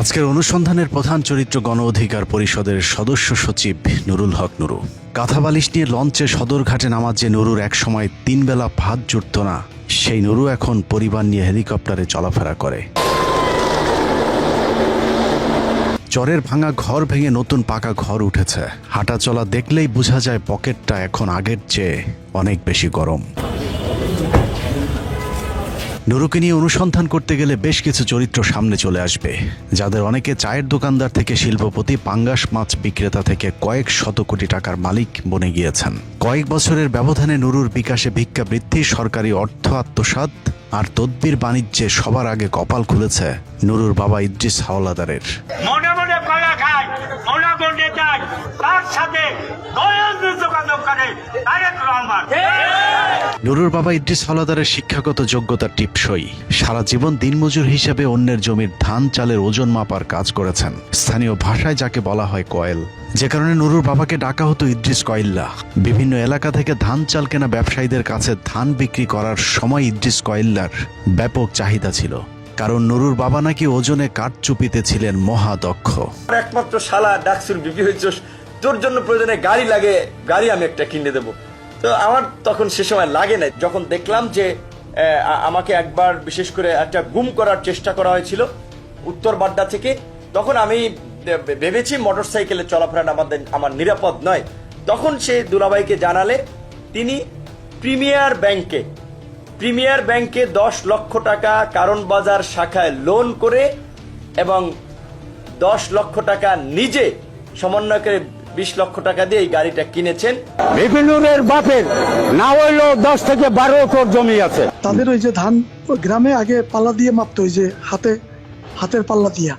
আজকের অনুসন্ধানের প্রধান চরিত্র গণ অধিকার পরিষদের সদস্য সচিব নুরুল হক নুরু। কাঁথা বালিশ নিয়ে লঞ্চে সদরঘাটে নামার যে নুরুর একসময় 3 বেলা ভাত জুটত না, সেই নুরু এখন পরিবার নিয়ে হেলিকপ্টারে চলাফেরা করে। চরের ভাঙা ঘর ভেঙে নতুন পাকা ঘর উঠেছে। হাঁটা চলা দেখলেই বোঝা যায় পকেটটা এখন আগের চেয়ে অনেক বেশি গরম। নুরুকে নিয়ে অনুসন্ধান করতে গেলে বেশ কিছু চরিত্র সামনে চলে আসবে, যাদের অনেকে চায়ের দোকানদার থেকে শিল্পপতি, পাঙ্গাস মাছ বিক্রেতা থেকে কয়েক শত কোটি টাকার মালিক বনে গিয়েছেন। কয়েক বছরের ব্যবধানে নুরুর বিকাশে ভিক্ষা বৃদ্ধি, সরকারি অর্থ আত্মসাৎ আর তদবির বাণিজ্যে সবার আগে কপাল খুলেছে নুরুর বাবা ইদ্রিস হাওলাদারের। নুরুর বাবা ইদ্রিস হাওলাদারের শিক্ষাগত যোগ্যতা টিপসই। সারা জীবন দিনমজুর হিসেবে অন্যের জমির ধান চালের ওজন মাপার কাজ করেছেন, স্থানীয় ভাষায় যাকে বলা হয় কয়েল, যে কারণে নুরুর বাবাকে ডাকা হতো ইদ্রিস কয়েল্লা। বিভিন্ন এলাকা থেকে ধান চাল কেনা ব্যবসায়ীদের কাছে ধান বিক্রি করার সময় ইদ্রিস কয়েল্লার ব্যাপক চাহিদা ছিল, কারণ নুরুর বাবা নাকি ওজনে কাঠচুপিতে ছিলেন মহাদক্ষ। একমাত্র শালা ডাকসুর বিপি হয়েছ, তোর জন্য প্রয়োজনে গাড়ি লাগে, গাড়ি আমি একটা কিনে দেবো। তো আমার তখন সে সময় লাগে না। যখন দেখলাম যে আমাকে একবার বিশেষ করে একটা গুম করার চেষ্টা করা হয়েছিল উত্তর বাড্ডা থেকে, তখন আমি ভেবেছি মোটরসাইকেলে চলাফেরা আমার নিরাপদ নয়। তখন সে দুলাভাইকে জানালে তিনি প্রিমিয়ার ব্যাংকে 10 লক্ষ টাকা কারণ বাজার শাখায় লোন করে এবং 10 লক্ষ টাকা নিজে সমন্বয় করে 20 লক্ষ টাকা দিয়ে এই গাড়িটা কিনেছেন। বিপিনুরের বাপের না হইলো 10 থেকে 12 একর জমি আছে। তাদের ওই যে ধান গ্রামে আগে পাল্লা দিয়ে মাপতো, ওই যে হাতের পাল্লা দিয়া,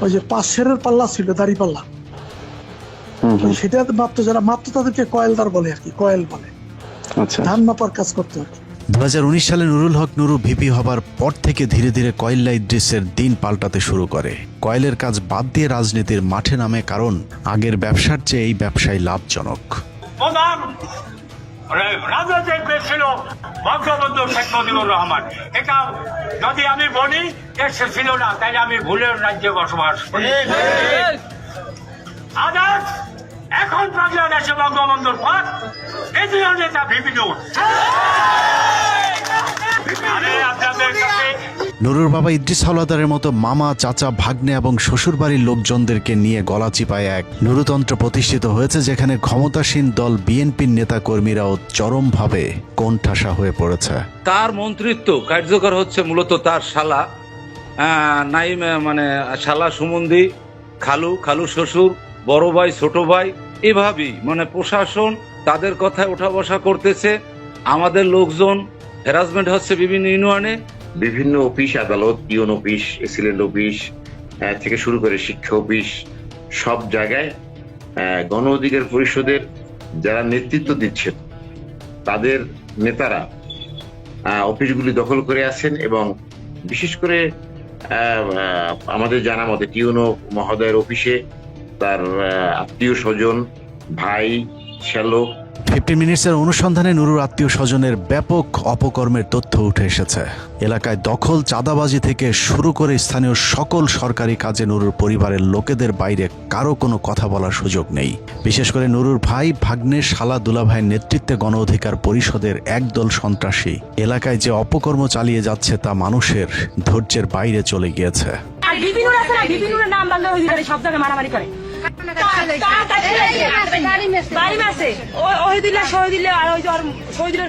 ওই যে 5 সেরের পাল্লা ছিল, দাড়ি পাল্লা, সেটা মাপতো। যারা মাপতো তাদেরকে কয়েলদার বলে আর কি, কয়েল বলে। ধান মাপার কাজ করতো আর কি। 2019 সালে নুরুল হক নুরু ভিপি হবার পর থেকে ধীরে ধীরে কয়েল্লা ইদ্রিসের দিন পাল্টাতে শুরু করে। কয়েলের কাজ বাদ দিয়ে রাজনীতির মাঠে নামে, কারণ আগের ব্যবসার চেয়ে এই ব্যবসায় লাভজনক। বঙ্গবন্ধু শেখ মুজিবুর রহমান, এটা যদি আমি বলি সে ছিল না, তাই আমি ভুলের রাজ্যে বসবাস করি। আজ এখন বাংলাদেশে বঙ্গবন্ধুর পর দ্বিতীয় নেতা বিপিনুর। নুরুর বাবা ইদ্রিস হাওলাদারের মতো মামা, চাচা, ভাগ্নে এবং শ্বশুরবাড়ির লোকজনদেরকে নিয়ে গলা চিপায় এক নুরুতন্ত্র প্রতিষ্ঠিত হয়েছে, যেখানে ক্ষমতাসীন দল বিএনপির নেতা কর্মীরাও চরমভাবে কোণঠাসা হয়ে পড়েছে। তার মন্ত্রিত্ব কার্যকর হচ্ছে মূলত তার শালা নাইম, মানে শালা সুমন্দি, খালু শ্বশুর, বড় ভাই, ছোট ভাই, এভাবেই মানে প্রশাসন তাদের কথায় ওঠা বসা করতেছে। আমাদের লোকজন হ্যারাসমেন্ট হচ্ছে বিভিন্ন ইউনিয়নে, বিভিন্ন অফিস আদালত, ইউন অফিস, এসিলেন্ট অফিস থেকে শুরু করে শিক্ষা অফিস, সব জায়গায় গণ অধিকার পরিষদের যারা নেতৃত্ব দিচ্ছেন তাদের নেতারা অফিসগুলি দখল করে আছেন। এবং বিশেষ করে আমাদের জানা মতে টিউনো মহোদয়ের অফিসে তার আত্মীয় স্বজন, ভাই, শ্যালক। 15 মিনিটসের অনুসন্ধানে নুরুর আত্মীয় স্বজনের ব্যাপক অপকর্মের তথ্য উঠে এসেছে। এলাকায় দখল, চাঁদাবাজি থেকে শুরু করে স্থানীয় সকল সরকারি কাজে নুরুর পরিবারের লোকেদের বাইরে কারো কোনো কথা বলার সুযোগ নেই। বিশেষ করে নুরুর ভাই, ভাগ্নে, শালা, দুলাভাইয়ের নেতৃত্বে গণ অধিকার পরিষদের একদল সন্ত্রাসী এলাকায় যে অপকর্ম চালিয়ে যাচ্ছে তা মানুষের ধৈর্যের বাইরে চলে গিয়েছে। নাম বাংলা সব জায়গায় মারামারি করে,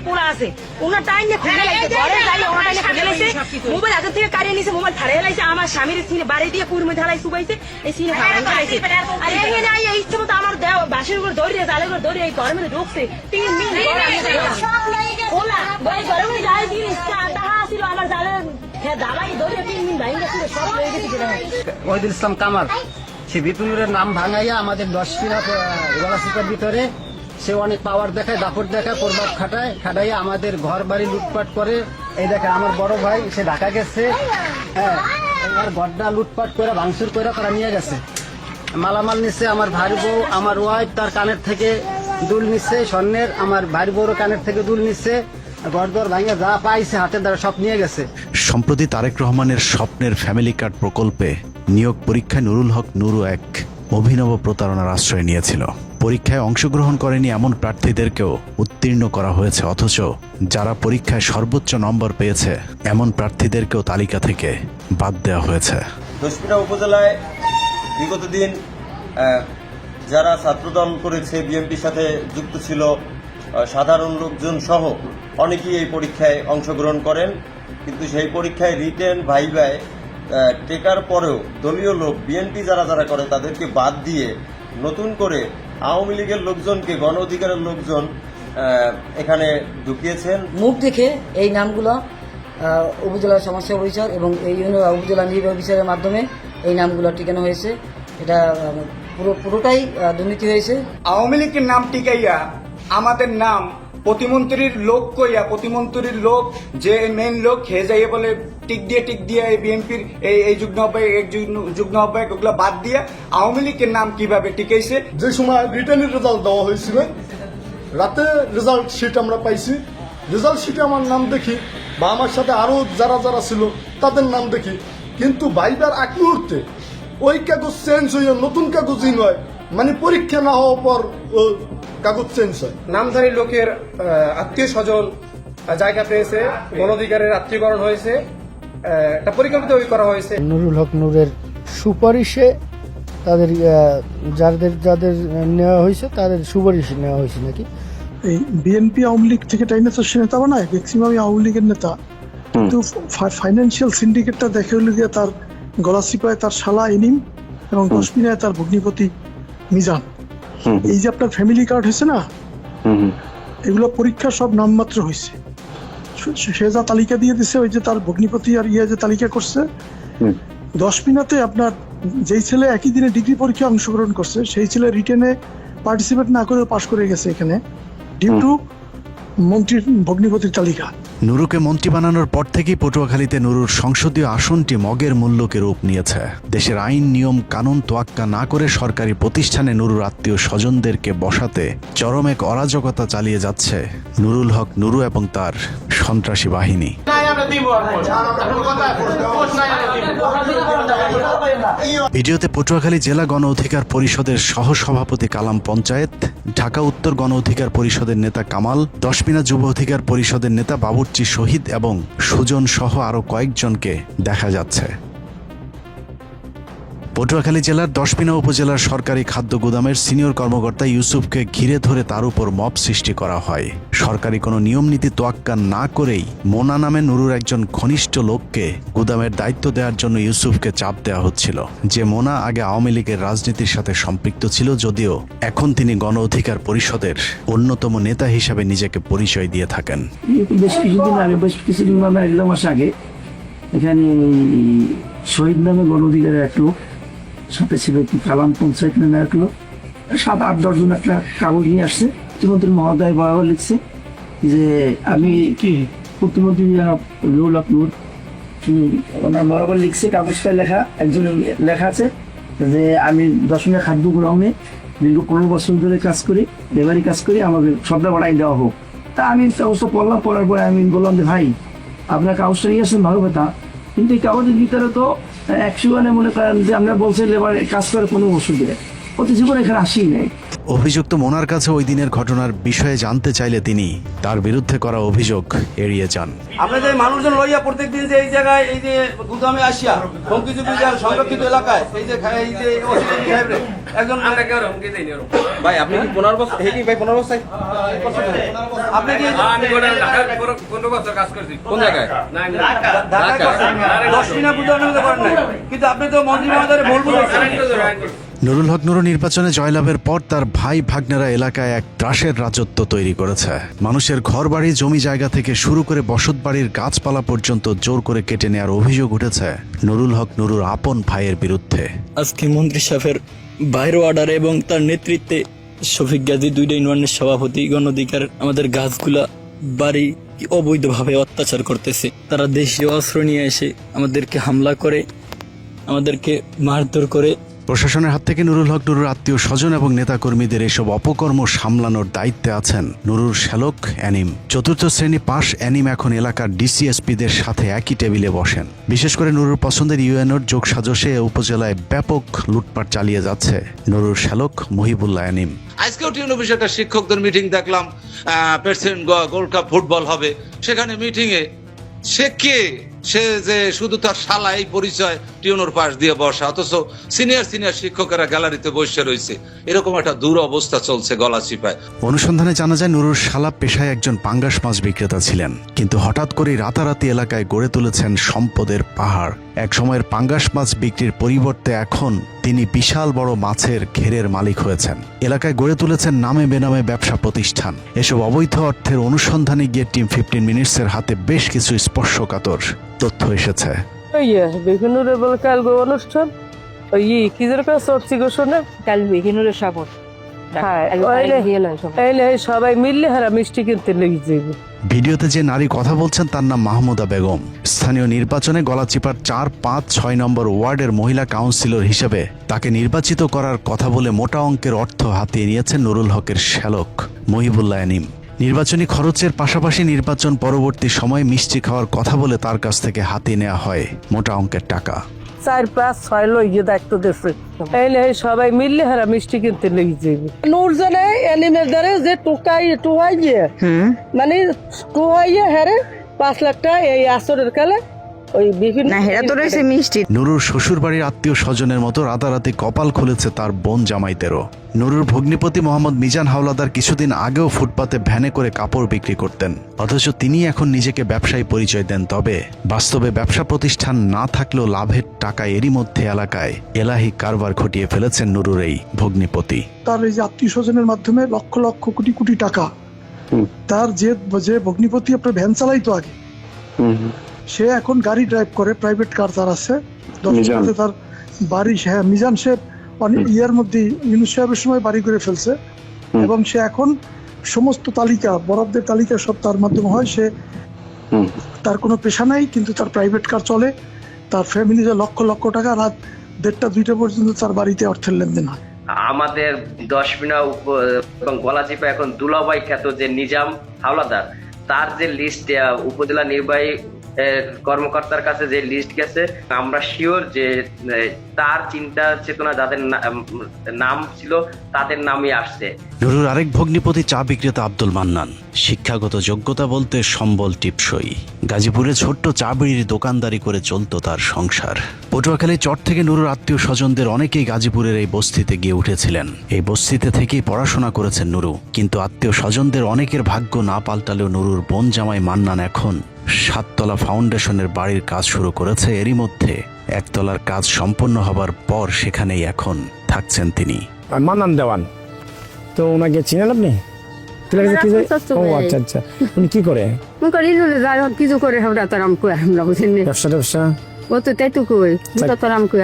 পোলা আছে ওনার টাইম মোবাইল হাতের থেকে কারিয়ে নিছে, মোবাইল ছাড়িয়ে লাইছে, আমার স্বামীর সিনে বাড়ি দিয়ে পুরীর মধ্যে ঢালাই শুকাইছে, এই সিনে ইচ্ছে মতো আমার বাসের উপর দৌড়িয়ে, জালের উপর দৌড়িয়ে এই ঘরের মধ্যে ঢুকছে। 3 মিনিট আমার জালের দাবাই দৌড়িয়ে 3 মিনিট ভাই গেছিল, সব লয়ে গেছে। ওহিদুল ইসলাম কামাল, সে বিপিনুরের নাম ভাঙাইয়া আমাদের 10 কিনা গলাচিপার ভিতরে সে অনেক পাওয়ার দেখায়, দাপট দেখায়, প্রভাব খাটাইয়া আমাদের ঘর বাড়ি লুটপাট করে। এই দেখে আমার বড় ভাই সে ঢাকা গেছে, হ্যাঁ, আমার ঘরটা লুটপাট করে ভাঙচুর করে তারা নিয়ে গেছে। মালামাল নিচ্ছে, আমার ভাই বউ, আমার ওয়াইফ তার কানের থেকে দুল নিচ্ছে স্বর্ণের, আমার ভাই বউর কানের থেকে দুল নিচ্ছে, ঘরদর ভাঙিয়ে যা পাইছে হাতের দ্বারা সব নিয়ে গেছে। সম্প্রতি তারেক রহমানের স্বপ্নের ফ্যামিলি কার্ড প্রকল্পে নিয়োগ পরীক্ষায় নুরুল হক নুরু এক অভিনব প্রতারণার আশ্রয় নিয়েছিল। পরীক্ষায় অংশগ্রহণ করেনি এমন প্রার্থীদেরকেও উত্তীর্ণ করা হয়েছে, অথচ যারা পরীক্ষায় সর্বোচ্চ নম্বর পেয়েছে এমন প্রার্থীদেরকেও তালিকা থেকে বাদ দেওয়া হয়েছে। দশপিনা উপজেলায় বিগত দিন যারা ছাত্রদল করেছে, বিএনপির সাথে যুক্ত ছিল, সাধারণ লোকজন সহ অনেকেই এই পরীক্ষায় অংশগ্রহণ করেন, কিন্তু সেই পরীক্ষায় রিটেন ভাইভায় টেকার পরেও দলীয় লোক বিএনপি যারা যারা করে তাদেরকে বাদ দিয়ে নতুন করে আওয়ামী লীগের লোকজনকে, গণ অধিকারের লোকজন এখানে ঢুকিয়েছেন। মুখ দেখে এই নামগুলো উপজেলা সমস্যা অফিসার এবং এই উপজেলা নির্বাহী অফিসারের মাধ্যমে এই নামগুলো টিকানো হয়েছে। এটা পুরোটাই দুর্নীতি হয়েছে। আওয়ামী লীগের নাম টিকাইয়া আমাদের নাম প্রতিমন্ত্রীর লোক কইয়া, প্রতিমন্ত্রীর লোক যে মেন লোক খেয়ে যাইয়া বলে টিক দিয়ে এই বিএনপির এই যুগ্ম আহ্বায়ক ওগুলো বাদ দিয়ে আওয়ামী লীগের নাম কিভাবে টিকাইছে। যে সময় রিটার্নের রেজাল্ট দেওয়া হয়েছিল, রাতে রেজাল্ট শিট আমরা পাইছি। রেজাল্ট শিটে আমার নাম দেখি বা আমার সাথে আরো যারা যারা ছিল তাদের নাম দেখি, কিন্তু ভাইবার এক মুহূর্তে ওই কাগজ চেঞ্জ হয়ে নতুন কাগজই নয়, মানে পরীক্ষা না হওয়ার পর কাগজ চেঞ্জ হয়। নামধারী লোকের আত্মীয় স্বজন জায়গা পেয়েছে, গণ অধিকারের আত্মীয়করণ হয়েছে, একটা পরিকল্পিত করা হয়েছে। নুরুল হক নুরের সুপারিশে তাদের যাদের নেওয়া হয়েছে তাদের সুপারিশে নেওয়া হয়েছে নাকি। এই বিএনপি আওয়ামী লীগ থেকে টাইনে তো সে নেতা বানায়, ম্যাক্সিমামই আওয়ামী লীগের নেতা, কিন্তু ফাইন্যান্সিয়াল সিন্ডিকেটটা দেখে হইল গিয়ে তার গলাচিপায় তার শালা ইনিম এবং দশমিনায় তার ভগ্নিপতি মিজান। এই যে আপনার ফ্যামিলি কার্ড হয়েছে না, এগুলো পরীক্ষা সব নামমাত্র হয়েছে। সে যা তালিকা দিয়ে দিছে, ওই যে তার ভগ্নিপতি আর যে তালিকা করছে, দশমিনাতে আপনার যেই ছেলে একই দিনে ডিগ্রি পরীক্ষায় অংশগ্রহণ করছে সেই ছেলে রিটেনে পার্টিসিপেট না করে পাশ করে গেছে এখানে, ডিউ টু মন্ত্রীর ভগ্নিপতির তালিকা। নুরুকে মন্ত্রী বানানোর পর থেকেই পটুয়াখালীতে নুরুর সংসদীয় আসনটি মগের মূল্যকে রূপ নিয়েছে। দেশের আইন নিয়ম কানুন তোয়াক্কা না করে সরকারি প্রতিষ্ঠানে নুরুর আত্মীয় স্বজনদেরকে বসাতে চরম এক অরাজকতা চালিয়ে যাচ্ছে নুরুল হক নুরু এবং তার সন্ত্রাসী বাহিনী। ভিডিওতে পটুয়াখালী জেলা গণ অধিকার পরিষদের সহসভাপতি কালাম পঞ্চায়েত, ঢাকা উত্তর গণ অধিকার পরিষদের নেতা কামাল, দশমিনা যুব অধিকার পরিষদের নেতা বাবুর্চি শহীদ এবং সুজন সহ আরো কয়েকজনকে দেখা যাচ্ছে। পটুয়াখালী জেলার দশমিনা উপজেলার সরকারি খাদ্য গুদামের সিনিয়র কর্মকর্তা ইউসুফকে ঘিরে ধরে তার উপর মব সৃষ্টি করা হয়। সরকারি কোনো নিয়ম নীতি তোয়াক্কা না করেই মোনা নামে নুরুর একজন ঘনিষ্ঠ লোককে গুদামের দায়িত্ব দেওয়ার জন্য ইউসুফকে চাপ দেওয়া হচ্ছিল, যে মোনা আগে আওয়ামী লীগের রাজনীতির সাথে সম্পৃক্ত ছিল, যদিও এখন তিনি গণ অধিকার পরিষদের অন্যতম নেতা হিসাবে নিজেকে পরিচয় দিয়ে থাকেন। বেশ কিছুদিন মাস আগে এখানে শহীদ নামে গণ অধিকারের এক লোক, সাথে ছিল কি কালাম পঞ্চায়েত নামে এক লোক, 7-8-10 জন একটা কাগজ নিয়ে আসছে। প্রতিমন্ত্রী মহোদয় বরাবর লিখছে যে আমি কি প্রতিমন্ত্রী নুরুল হক নুর, ওনার বরাবর লিখছে, কাগজটা লেখা একজনের লেখা আছে যে আমি দশমিনা খাদ্য গ্রামে দীর্ঘ 15 বছর ধরে কাজ করি, লেবারি কাজ করি, আমাকে সবটা বাড়াই দেওয়া হোক। তা আমি কাগজটা পড়লাম, পড়ার পরে আমি বললাম যে ভাই আপনার কাগজটা নিয়ে আসেন ভালো কথা, কিন্তু এই কাগজের ভিতরে তো 100 মনে করেন যে আমরা বলছি লেবার কাজ করে 15 বছর ধরে, প্রতি জীবন এখানে আসেই নাই। অভিযুক্ত মোনার কাছে ওই দিনের ঘটনার বিষয়ে জানতে চাইলে তিনি তার বিরুদ্ধে করা অভিযোগ এড়িয়ে যান। আমরা যে মানুষজন লইয়া প্রত্যেকদিন যে এই জায়গায় এই যে গুদামে আসিয়া হুমকি চুপি যার সংরক্ষিত এলাকায় এই যে একজন ভাই আপনি কি 15 বছর ভাই 15 বছর আপনি কি আমি 15 বছর কাজ করছি কোন জায়গায় ঢাকা 10 মিনিট গুদামে করেন নাই, কিন্তু আপনি তো মন্ত্রী মহোদয়ের ভুল বুঝেছেন। নুরুল হক নুরু নির্বাচনে জয়লাভের পর তার ভাই ভাগ্নেরা এলাকায় এক ত্রাসের রাজত্ব তৈরি করেছে। মানুষের ঘর বাড়ি জমি জায়গা থেকে শুরু করে বসত বাড়ির গাছপালা পর্যন্ত জোর করে কেটে নেওয়ার অভিযোগ উঠেছে নুরুল হক নুরুর আপন ভাইয়ের বিরুদ্ধে। আজকে মন্ত্রী সাহেবের বাইরে অর্ডার এবং তার নেতৃত্বে শফিক গাজী 2টা ইউনিয়নের সভাপতি গণ অধিকার আমাদের গাছগুলা বাড়ি অবৈধভাবে অত্যাচার করতেছে। তারা দেশীয় অস্ত্র নিয়ে এসে আমাদেরকে হামলা করে, আমাদেরকে মারধর করে, প্রশাসনের হাত থেকে নুরুল হক নুরুর আত্মীয় স্বজন এবং নেতাকর্মীদের এসব অপকর্ম সামলানোর দায়িত্বে আছেন নুরুর শ্যালক অ্যানিম। চতুর্থ শ্রেণী পাশ অ্যানিম এখন এলাকার ডিসিএসপিদের সাথে একই টেবিলে বসেন। বিশেষ করে নুরুর পছন্দের ইউএনওর যোগসাজশে উপজেলায় ব্যাপক লুটপাট চালিয়ে যাচ্ছে নুরুর শ্যালক মহিবুল্লাহ অ্যানিম। আজকেও টিউনো বিষয়টা শিক্ষকদের মিটিং দেখলাম, প্রেসিডেন্ট গোল্ড কাপ ফুটবল হবে, সেখানে মিটিংয়ে সে কে, সে যে শুধু তার শালা এই পরিচয় টিউনোর পাশ দিয়ে বসা, অথচ সিনিয়র শিক্ষকেরা গ্যালারিতে বসে রয়েছে। এরকম একটা দূর অবস্থা চলছে গলাচিপায়। অনুসন্ধানে জানা যায় নুরুর শালা পেশায় একজন পাঙ্গাস মাছ বিক্রেতা ছিলেন, কিন্তু হঠাৎ করেই রাতারাতি এলাকায় গড়ে তুলেছেন সম্পদের পাহাড়। এক সময়ের পাঙ্গাস মাছ বিক্রির পরিবর্তে এখন তিনি বিশাল বড় মাছের ঘেরের মালিক হয়েছেন। এলাকায় গড়ে তুলেছেন নামে বেনামে ব্যবসা প্রতিষ্ঠান। এসব অবৈধ অর্থের অনুসন্ধানে গিয়ে টিম 15 মিনিটসের হাতে বেশ কিছু স্পর্শকাতর তথ্য এসেছে। বিভিন্ন অনুষ্ঠান সবাই মিললে হারা মিষ্টি কিনতে লেগে যাবে। ভিডিওতে যে নারী কথা বলছেন তার নাম মাহমুদা বেগম। স্থানীয় নির্বাচনে গলাচিপার 4, 5, 6 নম্বর ওয়ার্ডের মহিলা কাউন্সিলর হিসেবে তাকে নির্বাচিত করার কথা বলে মোটা অঙ্কের অর্থ হাতিয়ে নিয়েছেন নুরুল হকের শ্যালক মহিবুল্লাহ অ্যানিম। নির্বাচনী খরচের পাশাপাশি নির্বাচন পরবর্তী সময়ে মিষ্টি খাওয়ার কথা বলে তার কাছ থেকে হাতিয়ে নেওয়া হয় মোটা অঙ্কের টাকা। 4, 5, 6 লইয়ে দায়িত্ব দিচ্ছে, সবাই মিললে হারা মিষ্টি কিনতে লেগে যাবে। নূরজানে অ্যানিমের দ্বারা যে টুকাইয়ে মানে টুকাইয়ে হারে 5 লাখ টাকা এই আসরের কালে ওই বিভিন্ন মিষ্টি। নুরুর শ্বশুর বাড়ির আত্মীয় স্বজনের মতো রাতারাতি কপাল খুলেছে তার বোন জামাইদেরও। নুরুর ভগ্নিপতি মোহাম্মদ মিজান হাওলাদার কিছুদিন আগেও ফুটপাতে ভ্যানে করে কাপড় বিক্রি করতেন, অথচ তিনি এখন নিজেকে ব্যবসায়ী পরিচয় দেন। তবে বাস্তবে ব্যবসা প্রতিষ্ঠান না থাকলেও লাভের টাকা এরই মধ্যে এলাকায় এলাহি কারবার ঘটিয়ে ফেলেছেন নুরুর এই ভগ্নিপতি। তার এই যে আত্মীয় স্বজনের মাধ্যমে লক্ষ লক্ষ কোটি কোটি টাকা, তার যে ভগ্নিপতি আপনার ভ্যান চালাইতো আগে, সে এখন গাড়ি ড্রাইভ করে, প্রাইভেট কার তার আছে, তার বাড়ি। হ্যাঁ, মিজান সে ইয়ার মধ্যে ইউনুস সাহেবের সময় বাড়ি করে ফেলছে এবং সে এখন সমস্ত তালিকা, বরাদ্দের তালিকা সব তার মাধ্যমে হয়। সে তার কোনো পেশা নাই, কিন্তু তার প্রাইভেট কার চলে, তার ফ্যামিলিতে লক্ষ লক্ষ টাকা রাত 1টা 2টা পর্যন্ত তার বাড়িতে অর্থের লেনদেন হয়। আমাদের 10 মিনা এবং গলাচিপা এখন দুলাভাই খ্যাত যে নিজাম হাওলাদার, তার যে লিস্ট উপজেলা নির্বাহী কর্মকর্তার কাছে যে লিস্ট গেছে, আমরা শিওর যে তার চিন্তা চেতনা যাদের নাম ছিল তাদের নামই আসছে। নুরুর আরেক ভগ্নিপতি চা বিক্রেতা আব্দুল মান্নান। শিক্ষাগত যোগ্যতা বলতে সম্বল টিপসই। গাজীপুরে ছোট্ট চা বিড়ির দোকানদারি করে চলত তার সংসার। পটুয়াখালী চর থেকে নুরুর আত্মীয় স্বজনদের অনেকেই গাজীপুরের এই বস্তিতে গিয়ে উঠেছিলেন। এই বস্তিতে থেকেই পড়াশোনা করেছেন নুরু, কিন্তু আত্মীয় স্বজনদের অনেকের ভাগ্য না পাল্টালেও নুরুর বোন জামাই মান্নান এখন 7 তলা ফাউন্ডেশনের বাড়ির কাজ শুরু করেছে। এরই মধ্যে 1 তলার কাজ সম্পন্ন হবার পর সেখানেই এখন থাকছেন তিনি। মান্নান দেওয়ান, তো ওনাকে চিনেন আপনি? ও আচ্ছা আচ্ছা, উনি কি করে? কিছু করে ব্যবসা ও তো তাই তো কই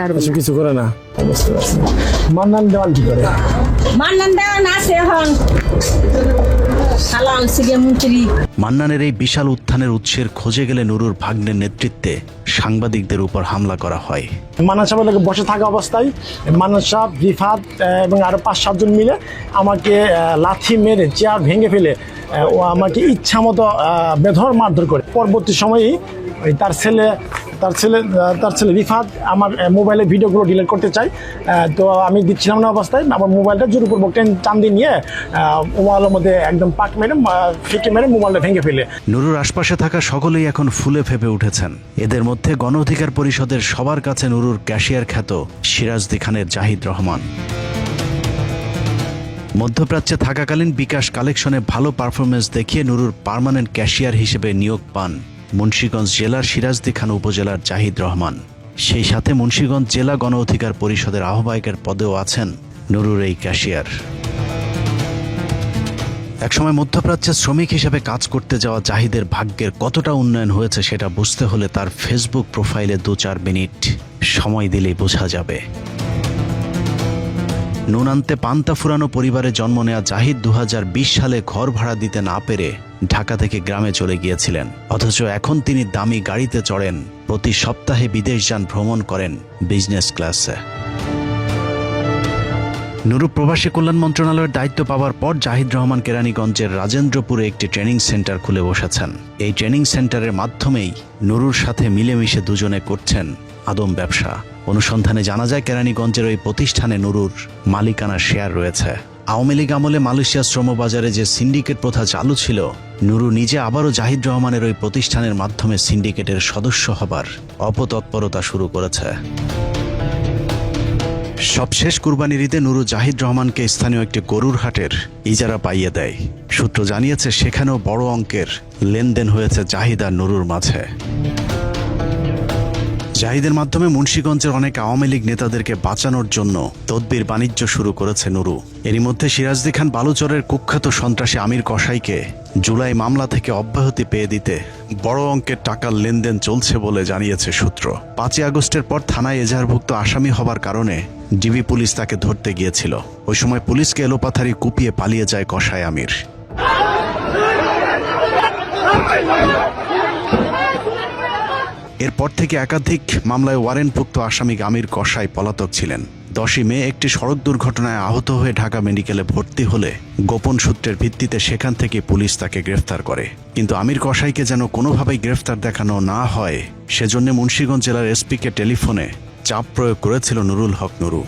আর কিছু করে না। মান্নান দেওয়ান কি করে? মান্নান দেওয়ান আছে এখন মান্নানের এই বিশাল উত্থানের উৎসের খোঁজে গেলে নুরুর ভাগ্নের নেতৃত্বে সাংবাদিকদের উপর হামলা করা হয়। মান্নান সাহেবের বসে থাকা অবস্থায় মান্নান সাহেব, রিফাত এবং আরো 5-7 জন মিলে আমাকে লাথি মেরে চেয়ার ভেঙে ফেলে ও আমাকে ইচ্ছা মতো বেধড় মারধর করে। পরবর্তী সময়েই তার ছেলে রিফাত আমার মোবাইলে ভিডিওগুলো ডিলিট করতে চাই, তো আমি দিচ্ছিলাম না অবস্থায় আমার মোবাইলটা জোরপূর্বক চান্দি নিয়ে মোবাইলের মধ্যে একদম পাক মেরে ফিকে মেরে মোবাইলটা ভেঙে ফেলে। নুরুর আশপাশে থাকা সকলেই এখন ফুলে ফেপে উঠেছেন। এদের মধ্যে গণ অধিকার পরিষদের সবার কাছে নুরুর ক্যাশিয়ার খ্যাত সিরাজদি খানের জাহিদ রহমান। মধ্যপ্রাচ্যে থাকাকালীন বিকাশ কালেকশনে ভালো পারফরমেন্স দেখিয়ে নুরুর পার্মানেন্ট ক্যাশিয়ার হিসেবে নিয়োগ পান মুন্সিগঞ্জ জেলার সিরাজদি খান উপজেলার জাহিদ রহমান। সেই সাথে মুন্সিগঞ্জ জেলা গণ অধিকার পরিষদের আহ্বায়কের পদেও আছেন নুরুর এই ক্যাশিয়ার। একসময় মধ্যপ্রাচ্যে শ্রমিক হিসেবে কাজ করতে যাওয়া জাহিদের ভাগ্যের কতটা উন্নয়ন হয়েছে সেটা বুঝতে হলে তার ফেসবুক প্রোফাইলে 2-4 মিনিট সময় দিলেই বোঝা যাবে। নুন আনতে পান্তা ফুরানো পরিবারে জন্ম নেওয়া জাহিদ 2020 সালে ঘর ভাড়া দিতে না পেরে ঢাকা থেকে গ্রামে চলে গিয়েছিলেন, অথচ এখন তিনি দামি গাড়িতে চড়েন, প্রতি সপ্তাহে বিদেশ যান, ভ্রমণ করেন বিজনেস ক্লাসে। নুরু প্রবাসী কল্যাণ মন্ত্রণালয়ের দায়িত্ব পাওয়ার পর জাহিদ রহমান কেরানীগঞ্জের রাজেন্দ্রপুরে একটি ট্রেনিং সেন্টার খুলে বসেছেন। এই ট্রেনিং সেন্টারের মাধ্যমেই নুরুর সাথে মিলেমিশে দুজনে করছেন আদম ব্যবসা। অনুসন্ধানে জানা যায় কেরানীগঞ্জের ওই প্রতিষ্ঠানে নুরুর মালিকানার শেয়ার রয়েছে। আওয়ামী লীগ আমলে মালয়েশিয়া শ্রমবাজারে যে সিন্ডিকেট প্রথা চালু ছিল, নুরু নিজে আবারও জাহিদ রহমানের ওই প্রতিষ্ঠানের মাধ্যমে সিন্ডিকেটের সদস্য হবার অপতৎপরতা শুরু করেছে। সবশেষ কুরবানির ঈদে নুরু জাহিদ রহমানকে স্থানীয় একটি গরুর হাটের ইজারা পাইয়ে দেয়। সূত্র জানিয়েছে সেখানেও বড় অঙ্কের লেনদেন হয়েছে জাহিদ আর নুরুর মাঝে। জাহিদের মাধ্যমে মুন্সিগঞ্জের অনেক আওয়ামী লীগ নেতাদেরকে বাঁচানোর জন্য তদবির বাণিজ্য শুরু করেছে নুরু। এরই মধ্যে সিরাজদি খান বালুচরের কুখ্যাত সন্ত্রাসী আমির কসাইকে জুলাই মামলা থেকে অব্যাহতি পেয়ে দিতে বড় অঙ্কের টাকার লেনদেন চলছে বলে জানিয়েছে সূত্র। 5 আগস্টের পর থানায় এজাহারভুক্ত আসামি হবার কারণে ডিবি পুলিশ তাকে ধরতে গিয়েছিল। ওই সময় পুলিশকে এলোপাথারি কুপিয়ে পালিয়ে যায় কসাই আমির। এরপর থেকে একাধিক মামলায় ওয়ারেন্টভুক্ত আসামি আমির কসাই পলাতক ছিলেন। 10 মে একটি সড়ক দুর্ঘটনায় আহত হয়ে ঢাকা মেডিকেলে ভর্তি হলে গোপন সূত্রের ভিত্তিতে সেখান থেকে পুলিশ তাকে গ্রেফতার করে। কিন্তু আমির কসাইকে যেন কোনোভাবেই গ্রেফতার দেখানো না হয় সেজন্য মুন্সিগঞ্জ জেলার এসপিকে টেলিফোনে চাপ প্রয়োগ করেছিল নুরুল হক নুরু।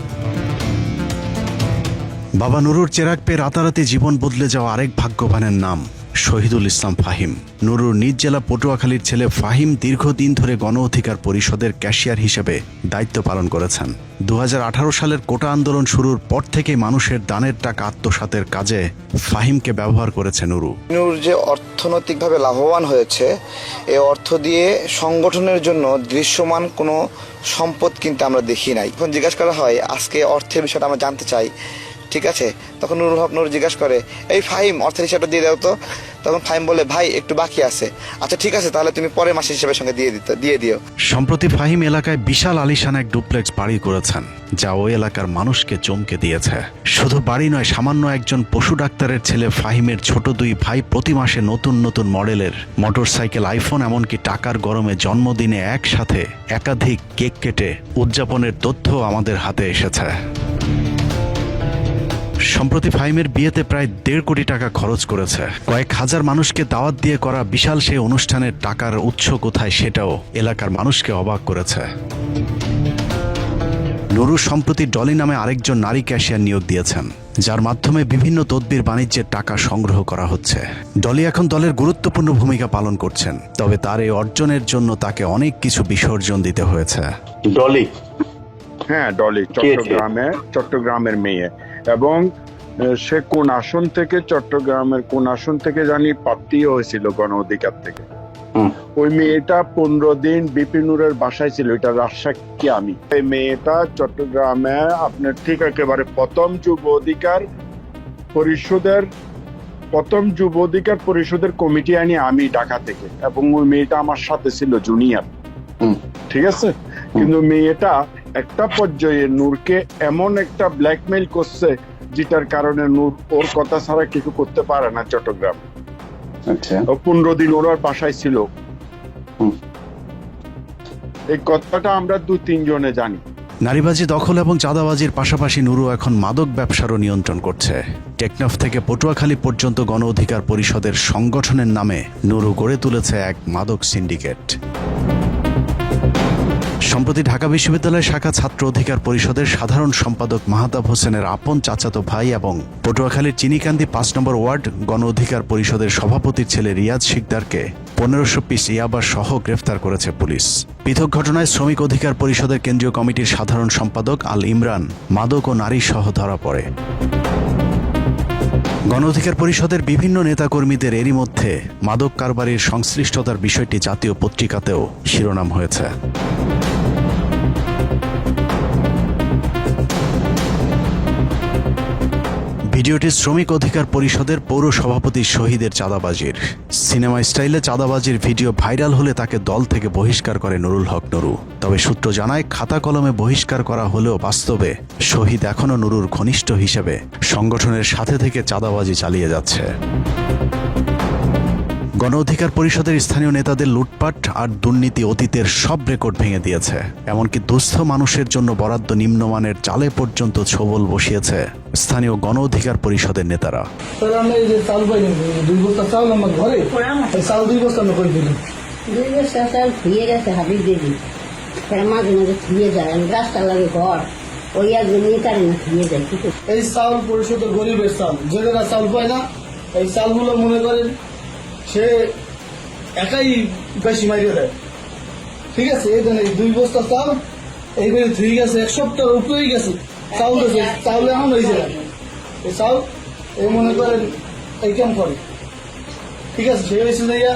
বাবা নুরুর চেরাগ পেয়ে রাতারাতি জীবন বদলে যাওয়া আরেক ভাগ্যবানের নাম শহীদুল ইসলাম ফাহিম। নুরুর নিজ জেলা পটুয়াখালীর ছেলে ফাহিম দীর্ঘদিন ধরে গণ অধিকার পরিষদের ক্যাশিয়ার হিসেবে দায়িত্ব পালন করেছেন। 2018 সালের কোটা আন্দোলন শুরুর পর থেকে মানুষের দানের টাকা আত্মসাতের কাজে ফাহিমকে ব্যবহার করেছে নুরু। নুরু যে অর্থনৈতিকভাবে লাভবান হয়েছে, এই অর্থ দিয়ে সংগঠনের জন্য দৃশ্যমান কোনো সম্পদ কিন্তু আমরা দেখি নাই। এখন জিজ্ঞাসা করা হয় আজকে অর্থের বিষয়টা আমরা জানতে চাই, ঠিক আছে? তখন নুরুল হক নুরু জিজ্ঞাসা করে, এই ফাহিম অর্থের হিসাবটা দিয়ে দাও তো। তখন ফাহিম বলে, ভাই একটু বাকি আছে। আচ্ছা ঠিক আছে, তাহলে তুমি পরের মাসের হিসাবের সঙ্গে দিয়ে দিও। সম্প্রতি ফাহিম এলাকায় বিশাল আলিশান এক ডুপ্লেক্স বাড়ি করেছেন, যা ওই এলাকার মানুষকে চমকে দিয়েছে। শুধু বাড়ি নয়, সামান্য একজন পশু ডাক্তারের ছেলে ফাহিমের ছোট 2 ভাই প্রতি মাসে নতুন নতুন মডেলের মোটরসাইকেল, আইফোন, এমনকি টাকার গরমে জন্মদিনে একসাথে একাধিক কেক কেটে উদযাপনের তথ্য আমাদের হাতে এসেছে। সম্প্রতি ফাহিমের বিয়েতে প্রায় 1.5 কোটি টাকা খরচ করেছে। কয়েক হাজার মানুষকে দাওয়াত দিয়ে করা বিশাল সেই অনুষ্ঠানের টাকার উৎস কোথায় সেটাও এলাকার মানুষকে অবাক করেছে। নুরু সম্প্রতি ডলি নামে আরেকজন নারী ক্যাশিয়ার নিয়োগ দিয়েছেন, যার মাধ্যমে বিভিন্ন তদবির বাণিজ্যের টাকা সংগ্রহ করা হচ্ছে। ডলি এখন দলের গুরুত্বপূর্ণ ভূমিকা পালন করছেন, তবে তার এই অর্জনের জন্য তাকে অনেক কিছু বিসর্জন দিতে হয়েছে। ডলি, হ্যাঁ ডলি চট্টগ্রামের মেয়ে, এবং সে কোন আসন থেকে, চট্টগ্রামের কোন আসন থেকে জানি প্রাপ্তি হয়েছিল গণ অধিকার থেকে। ওই মেয়েটা 15 দিন বিপিনুরের বাসায় ছিল, এটা রাজশাহী। আমি এই মেয়েটা চট্টগ্রামে আপনার ঠিক একেবারে প্রথম যুব অধিকার পরিষদের কমিটি আনি আমি ঢাকা থেকে, এবং ওই মেয়েটা আমার সাথে ছিল জুনিয়র, ঠিক আছে? কিন্তু মেয়েটা একটা পর্যায়ে নূরকে এমন একটা ব্ল্যাকমেইল করছে যেটার কারণে নূর ওর কথা ছাড়া কিছু করতে পারে না চট্টগ্রাম। আচ্ছা, 15 দিন ওর বাসায় ছিল। এই কথাটা আমরা 2-3 জনে জানি। নারীবাজি, দখল এবং চাঁদাবাজির পাশাপাশি নুরু এখন মাদক ব্যবসারও নিয়ন্ত্রণ করছে। টেকনাফ থেকে পটুয়াখালী পর্যন্ত গণ অধিকার পরিষদের সংগঠনের নামে নুরু গড়ে তুলেছে এক মাদক সিন্ডিকেট। সম্প্রতি ঢাকা বিশ্ববিদ্যালয় শাখা ছাত্র অধিকার পরিষদের সাধারণ সম্পাদক মাহতাব হোসেনের আপন চাচাতো ভাই এবং পটুয়াখালীর চিনিকান্দি 5 নম্বর ওয়ার্ড গণ অধিকার পরিষদের সভাপতির ছেলে রিয়াজ শিকদারকে 1500 পিস ইয়াবা সহ গ্রেফতার করেছে পুলিশ। পৃথক ঘটনায় শ্রমিক অধিকার পরিষদের কেন্দ্রীয় কমিটির সাধারণ সম্পাদক আল ইমরান মাদক ও নারী সহ ধরা পড়ে। গণ অধিকার পরিষদের বিভিন্ন নেতাকর্মীদের এরই মধ্যে মাদক কারবারির সংশ্লিষ্টতার বিষয়টি জাতীয় পত্রিকাতেও শিরোনাম হয়েছে। ভিডিওটি শ্রমিক অধিকার পরিষদের পৌর সভাপতি শহীদের চাঁদাবাজির। সিনেমা স্টাইলে চাঁদাবাজির ভিডিও ভাইরাল হলে তাকে দল থেকে বহিষ্কার করে নুরুল হক নুরু। তবে সূত্র জানায়, খাতা কলমে বহিষ্কার করা হলেও বাস্তবে শহীদ এখনো নুরুর ঘনিষ্ঠ হিসেবে সংগঠনের সাথে থেকে চাঁদাবাজি চালিয়ে যাচ্ছে। গণ অধিকার পরিষদের স্থানীয় নেতাদের লুটপাট আর দুর্নীতি অতীতের সব রেকর্ড ভেঙে দিয়েছে। এমনকি দুস্থ মানুষের জন্য বরাদ্দ নিম্নমানের চালে পর্যন্ত ছোবল বসিয়েছে স্থানীয় গণ অধিকার পরিষদের নেতারা। এই চাউল পরিষদের গরিবের চাল, জেলেরা চাউল পায় না। এই চালগুলো মনে করেন সে একাই বেশি মারিয়ে দেয়। ঠিক আছে, এই দেন এই 2 বস্তা চাল এইবারে ধুয়ে গেছে, 1 সপ্তাহের উপরেই গেছে চাউল গেছে, চাউল এখন হয়েছে না। এই চাউল এই মনে করেন এই কাম করে। ঠিক আছে, সে হয়েছে যাইয়া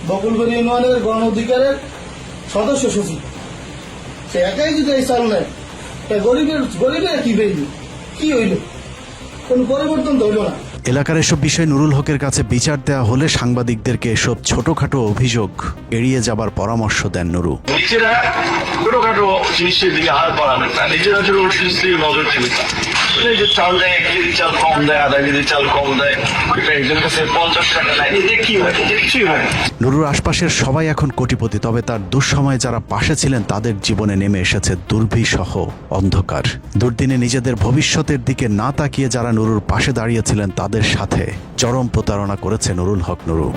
বকুলবাড়ি ইউনিয়নের গণ অধিকারের সদস্য সচিব। সে একাই যদি এই চাল নেয়, গরিবের কি বেরিয়ে কি হইল? কোন পরিবর্তন তো হইল না। এলাকার এসব বিষয়ে নুরুল হকের কাছে বিচার দেওয়া হলে সাংবাদিকদেরকে এসব ছোটখাটো অভিযোগ এড়িয়ে যাবার পরামর্শ দেন নুরু। নিজেরা ছোটখাটো জিনিসের দিকে হাত বাড়াবেন না, নিজেরা ছোট জিনিসের নজর দেবেন না। এই যে চাল দেয়, 1 কেজি চাল কম দেয়, আধা কেজি চাল কম দেয়, একজন কাছে 50 টাকা নেয়, এতে কি হয়? এতে কিছুই হয় না। নুরুর আশপাশের সবাই এখন কোটিপতি, তবে তার দুঃসময়ে যারা পাশে ছিলেন তাদের জীবনে নেমে এসেছে দুর্বিষহ অন্ধকার। দুর্দিনে নিজেদের ভবিষ্যতের দিকে না তাকিয়ে যারা নুরুর পাশে দাঁড়িয়েছিলেন তাদের সাথে চরম প্রতারণা করেছে নুরুল হক নুরু।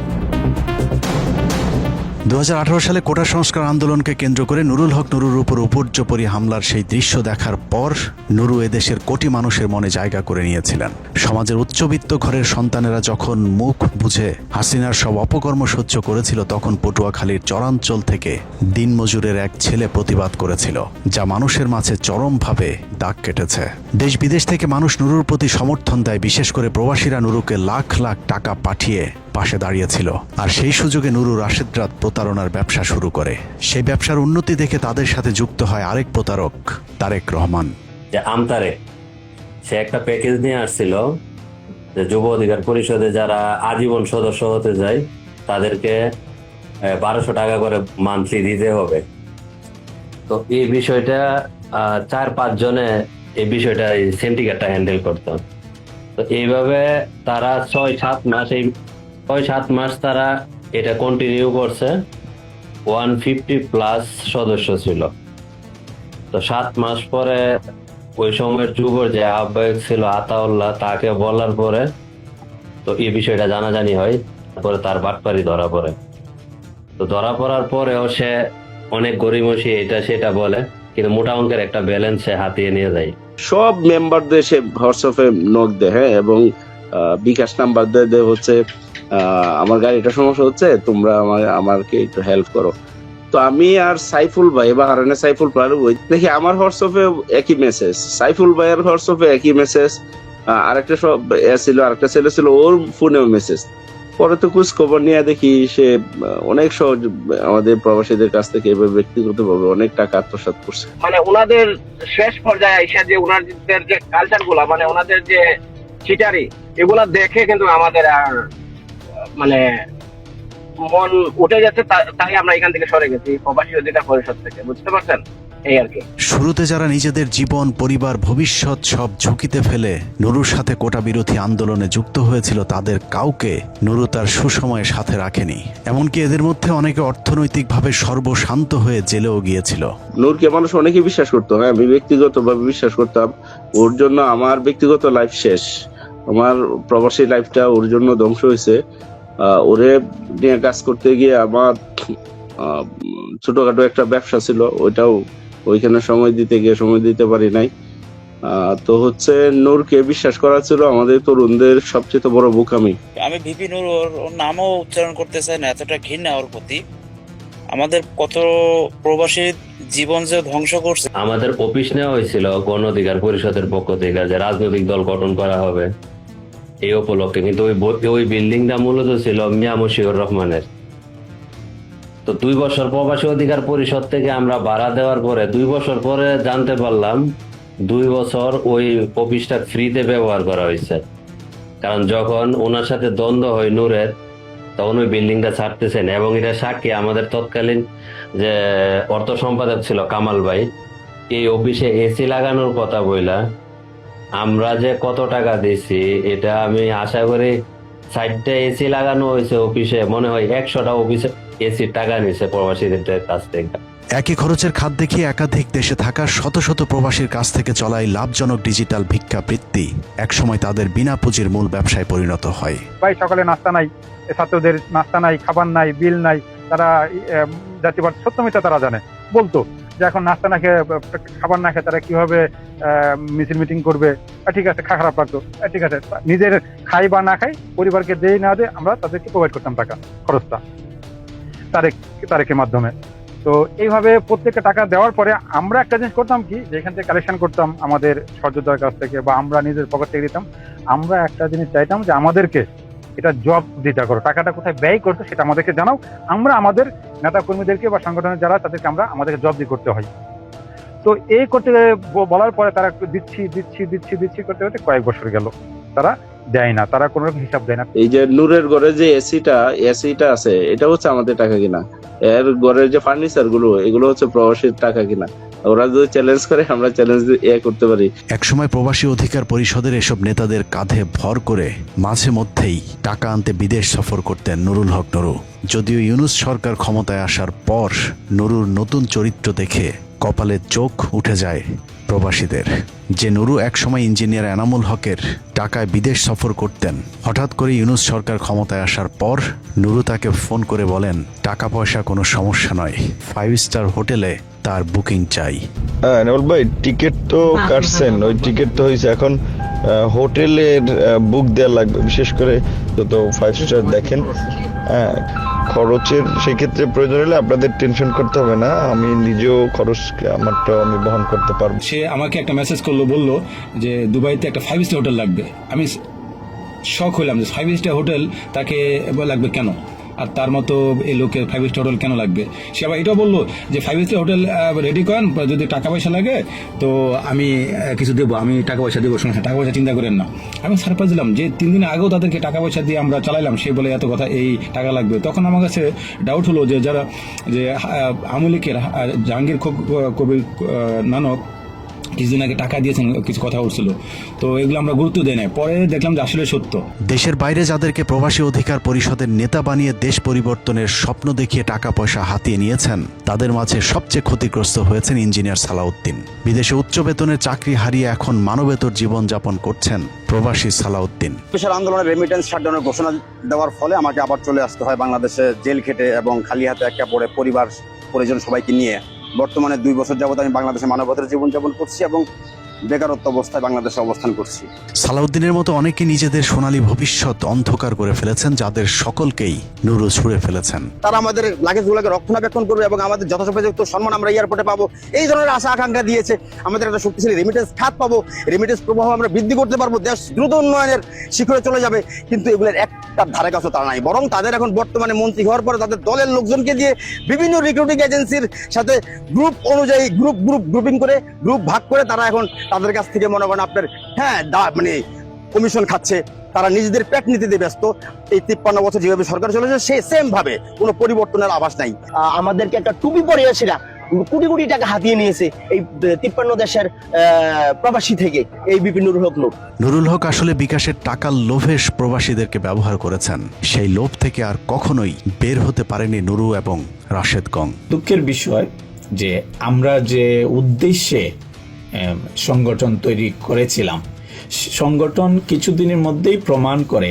2018 সালে কোটা সংস্কার আন্দোলনকে কেন্দ্র করে নুরুল হক নুরুর উপর উপর্যুপরি হামলার সেই দৃশ্য দেখার পর নুরু এদেশের কোটি মানুষের মনে জায়গা করে নিয়েছিলেন। সমাজের উচ্চবিত্ত ঘরের সন্তানেরা যখন মুখ বুঝে হাসিনার সব অপকর্ম সহ্য করেছিল, তখন পটুয়াখালীর চরাঞ্চল থেকে দিনমজুরের এক ছেলে প্রতিবাদ করেছিল, যা মানুষের মাঝে চরমভাবে দাগ কেটেছে। দেশ বিদেশ থেকে মানুষ নুরুর প্রতি সমর্থন দেয়, বিশেষ করে প্রবাসীরা নুরুকে লাখ লাখ টাকা পাঠিয়ে পাশে দাঁড়িয়েছিল। আর সেই সুযোগে নুরু রাশেদ রাত প্রতারণার ব্যবসা শুরু করে। সেই ব্যবসার উন্নতি দেখে তাদের সাথে যুক্ত হয় আরেক প্রতারক, তারেক রহমান। আমতারে সে একটা প্যাকেজ নিয়ে আসছিল যে যুব অধিকার পরিষদে যারা আজীবন সদস্য হতে যায় তাদেরকে 1200 টাকা করে মান্থলি দিতে হবে। তো এই বিষয়টা 4-5 জনে এই বিষয়টা সিন্ডিকেটটা হ্যান্ডেল করতাম। তো এইভাবে তারা 6-7 মাস তারা এটা কন্টিনিউ করছে। 150+ সদস্য ছিল। তো 7 মাস পরে ওই সময়ের যুবর যে আহ্বায়ক ছিল আতাউল্লাহ, তাকে বলার পরে তো এই বিষয়টা জানাজানি হয়। তারপরে তার বাটপারি ধরা পড়ে। তো ধরা পড়ার পরেও সে অনেক গরিমসি এটা সেটা বলে, কিন্তু মোটা অঙ্কের একটা ব্যালেন্স সে হাতিয়ে নিয়ে যায়। সব মেম্বারদের সে হোয়াটসঅ্যাপে নক দেয়, হ্যাঁ, এবং বিকাশ নাম্বার দেয় হচ্ছে আমার গাড়িটা সমস্যা হচ্ছে, তোমরা আমাকে একটু হেল্প করো। তো আমি আর সাইফুল ভাই বা হারানে সাইফুল ভাই দেখি আমার হোয়াটসঅ্যাপে একই মেসেজ, সাইফুল ভাইয়ের হোয়াটসঅ্যাপে একই মেসেজ, আরেকটা সব ছিল, আরেকটা ছেলে ছিল, ওর ফোনেও মেসেজ। পরে তো খোঁজ খবর নিয়ে দেখি সে অনেক সহজ আমাদের প্রবাসীদের কাছ থেকে এভাবে ব্যক্তিগতভাবে অনেক টাকা আত্মসাৎ করছে। মানে ওনাদের শেষ পর্যায়ে এসে যে ওনাদের যে কালচার গুলা, মানে ওনাদের যে চিটারি, এগুলা দেখে কিন্তু আমাদের আর মানে মন উঠে যাচ্ছে, তাই আমরা এখান থেকে সরে গেছি প্রবাসী অধিকার পরিষদ থেকে, বুঝতে পারছেন? এই আর কি। শুরুতে যারা নিজেদের জীবন, পরিবার, ভবিষ্যৎ সব ঝুঁকিতে ফেলে নুরুর সাথে কোটা বিরোধী আন্দোলনে যুক্ত হয়েছিল, তাদের কাউকে নুরু তার সুসময়ে সাথে রাখেনি। এমনকি এদের মধ্যে অনেকে অর্থনৈতিকভাবে সর্বশান্ত হয়ে জেলেও গিয়েছিল। নূরকে মানুষ অনেকে বিশ্বাস করতো, হ্যাঁ, আমি ব্যক্তিগতভাবে বিশ্বাস করতাম। ওর জন্য আমার ব্যক্তিগত লাইফ শেষ, আমার প্রবাসী লাইফটা ওর জন্য ধ্বংস হয়েছে। ওরে নিয়ে কাজ করতে গিয়ে আমার ছোটখাটো একটা ব্যবসা ছিল, ওইটাও ওইখানে সময় দিতে পারি নাই। তো হচ্ছে নূরকে বিশ্বাস করা ছিল আমাদের তরুণদের সবচেয়ে বড় বোকামি। আমি ভিপি নূর, ওর নামও উচ্চারণ করতে চাই না, এতটা ঘৃণা ওর প্রতি। আমাদের কত প্রবাসী জীবন যে ধ্বংস করছে। আমাদের অফিস নেওয়া হয়েছিল গণ অধিকার পরিষদের পক্ষ থেকে যে রাজনৈতিক দল গঠন করা হবে এই উপলক্ষে, কিন্তু ওই বিল্ডিংটা মূলত ছিল মিয়া মশিউর রহমানের। তো 2 বছর প্রবাসী অধিকার পরিষদ থেকে আমরা ভাড়া দেওয়ার পরে 2 বছর পরে জানতে পারলাম 2 বছর ওই অফিসটা ফ্রিতে ব্যবহার করা হয়েছে। কারণ যখন ওনার সাথে দ্বন্দ্ব হয় নূরের, তখন ওই বিল্ডিংটা ছাড়তেছেন। এবং এটা সাক্ষী আমাদের তৎকালীন যে অর্থ সম্পাদক ছিল কামাল ভাই, এই অফিসে এসি লাগানোর কথা বইলা আমরা যে কত টাকা দিছি এটা আমি আশা করি সাইডটা এসি লাগানো হয়েছে অফিসে, মনে হয় 100টা অফিসে এসির টাকা নিছে প্রবাসীদের কাছ থেকে। একই খরচের খাত দেখিয়ে একাধিক দেশে থাকা শত শত প্রবাসীর কাছ থেকে চলাই লাভজনক ডিজিটাল ভিক্ষাবৃত্তি একসময় তাদের বিনা পুঁজির মূল ব্যবসায় পরিণত হয়। ভাই সকালে নাস্তা নাই, ছাত্রদের নাস্তা নাই, খাবার নাই, বিল নাই, তারা জাতীয়বাদ সত্য মিথ্যা তারা জানে, বলতো যে এখন নাস্তা না খেয়ে খাবার না খেয়ে তারা কিভাবে মিছিল মিটিং করবে। ঠিক আছে, খারাপ লাগতো, ঠিক আছে, নিজের খাই বা না খাই পরিবারকে দেই না দে আমরা তাদেরকে প্রোভাইড করতাম টাকা খরচটা তারেকের মাধ্যমে। তো এইভাবে প্রত্যেকটা টাকা দেওয়ার পরে আমরা একটা জিনিস করতাম কি, যে এখান থেকে কালেকশন করতাম আমাদের সহযোদ্ধার কাছ থেকে বা আমরা নিজের পকেট থেকে দিতাম, আমরা একটা জিনিস চাইতাম যে আমাদেরকে এটা জব দিতে করো, টাকাটা কোথায় ব্যয় করছো সেটা আমাদেরকে জানাও, আমরা আমাদের নেতা কর্মীদেরকে বা সংগঠনের যারা তাদেরকে আমরা আমাদেরকে জব দিয়ে করতে হয়। তো এই করতে বলার পরে তারা একটু দিচ্ছি করতে করতে কয়েক বছর গেল, তারা দেয় না, তারা কোনো রকম হিসাব দেয় না। এই যে নূরের ঘরে যে এসিটা আছে, এটা হচ্ছে আমাদের টাকা কিনা, এর ঘরের যে ফার্নিচার গুলো এগুলো হচ্ছে প্রবাসীর টাকা কিনা। ওরা যদি চ্যালেঞ্জ করে আমরা চ্যালেঞ্জ করতে পারি। একসময় প্রবাসী অধিকার পরিষদের এসব নেতাদের কাঁধে ভর করে মাঝে মধ্যেই টাকা আনতে বিদেশ সফর করতেন নুরুল হক নুরু। যদিও ইউনূস সরকার ক্ষমতায় আসার পর নুরুর নতুন চরিত্র দেখে কপালে চোখ উঠে যায় প্রবাসীদের। যে নুরু একসময় ইঞ্জিনিয়ার এনামুল হকের টাকায় বিদেশ সফর করতেন, হঠাৎ করে ইউনূস সরকার ক্ষমতায় আসার পর নুরু তাকে ফোন করে বলেন টাকা পয়সা কোনো সমস্যা নয়, 5 স্টার হোটেলে তার বুকিং চাই। হ্যাঁ এনামুল ভাই, টিকিট তো কাটছেন, ওই টিকিট তো হয়েছে, এখন হোটেলের বুক দেওয়া লাগবে, বিশেষ করে যত 5 স্টার দেখেন। হ্যাঁ, খরচের সেক্ষেত্রে প্রয়োজন হলে আপনাদের টেনশন করতে হবে না, আমি নিজেও খরচ আমারটা আমি বহন করতে পারবো। সে আমাকে একটা মেসেজ করলো, বললো যে দুবাইতে একটা 5 স্টার হোটেল লাগবে। আমি শখ হইলাম যে 5 স্টার হোটেল তাকে লাগবে কেন, আর তার মতো এই লোকের 5 স্টার হোটেল কেন লাগবে। সে আবার এটাও বললো যে 5 স্টার হোটেল রেডি করেন, যদি টাকা পয়সা লাগে তো আমি কিছু দেবো, আমি টাকা পয়সা দেবো, শুনে টাকা পয়সা চিন্তা করেন না। আমি সারপ্রাইজ দিলাম যে 3 দিন আগেও তাদেরকে টাকা পয়সা দিয়ে আমরা চালাইলাম, সে বলে এত কথা, এই টাকা লাগবে। তখন আমার কাছে ডাউট হলো যে যারা যে আওয়ামী লীগের জাহাঙ্গীর কবির নানক কিছুদিন আগে টাকা দিয়েছেন, কিছু কথা উঠছিল, তো এগুলো আমরা গুরুত্ব দেই না। পরে দেখলাম যে আসলে সত্য। দেশের বাইরে যাদেরকে প্রবাসী অধিকার পরিষদের নেতা বানিয়ে দেশ পরিবর্তনের স্বপ্ন দেখিয়ে টাকা পয়সা হাতিয়ে নিয়েছেন, তাদের মাঝে সবচেয়ে ক্ষতিগ্রস্ত হয়েছেন ইঞ্জিনিয়ার সালাউদ্দিন। বিদেশে উচ্চ বেতনের চাকরি হারিয়ে এখন মানবেতর জীবনযাপন করছেন প্রবাসী সালাউদ্দিন। বিশাল আন্দোলনের রেমিটেন্স শাটডাউনের ঘোষণা দেওয়ার ফলে আমাকে আবার চলে আসতে হয় বাংলাদেশে জেল খেটে এবং খালি হাতে একা পড়ে পরিবার পরিজন সবাইকে নিয়ে। বর্তমানে 2 বছর যাবত আমি বাংলাদেশে মানবতার জীবনযাপন করছি এবং বেকারত্ব অবস্থায় বাংলাদেশে অবস্থান করছি। সালাউদ্দিনের মতো অনেকে নিজেদের সোনালী ভবিষ্যৎ অন্ধকার করে ফেলেছেন, যাদের সকলকেই নুরু ছুঁড়ে ফেলেছেন। তারা আমাদের লাগেজগুলোকে রক্ষণাবেক্ষণ করবে এবং আমাদের যথাযথ সম্মান আমরা এয়ারপোর্টে পাবো, এই ধরনের আশা আকাঙ্ক্ষা দিয়েছে। আমাদের একটা শক্তিশালী রেমিটেন্স খাত পাবো, রেমিটেন্স প্রবাহ আমরা বৃদ্ধি করতে পারবো, দেশ দ্রুত উন্নয়নের শিখরে চলে যাবে। কিন্তু এগুলোর একটা ধারে কাছে তারা নাই, বরং তাদের এখন বর্তমানে মন্ত্রী হওয়ার পরে তাদের দলের লোকজনকে দিয়ে বিভিন্ন রিক্রুটিং এজেন্সির সাথে গ্রুপ অনুযায়ী গ্রুপিং করে গ্রুপ ভাগ করে তারা এখন তাদের কাছ থেকে মনে করেন আপনার মানে কমিশন খাচ্ছে। তারা নিজেদের পেট নীতিতে ব্যস্ত। এই 53 বছর যেভাবে সরকার চলেছে সে সেম ভাবে কোনো পরিবর্তনের আভাস নাই। আমাদেরকে একটা টুপি পরিয়েছিলা কোটি কোটি টাকা হাতিয়ে নিয়েছে এই 53 দেশের প্রবাসী থেকে এই বিপিন নুরুল হক। নুরুল হক আসলে বিকাশের টাকার লোভে প্রবাসীদেরকে ব্যবহার করেছেন। সেই লোভ থেকে আর কখনোই বের হতে পারেনি নুরু এবং রাশেদ গং। দুঃখের বিষয় যে আমরা যে উদ্দেশ্যে সংগঠন তৈরি করেছিলাম, সংগঠন কিছুদিনের মধ্যেই প্রমাণ করে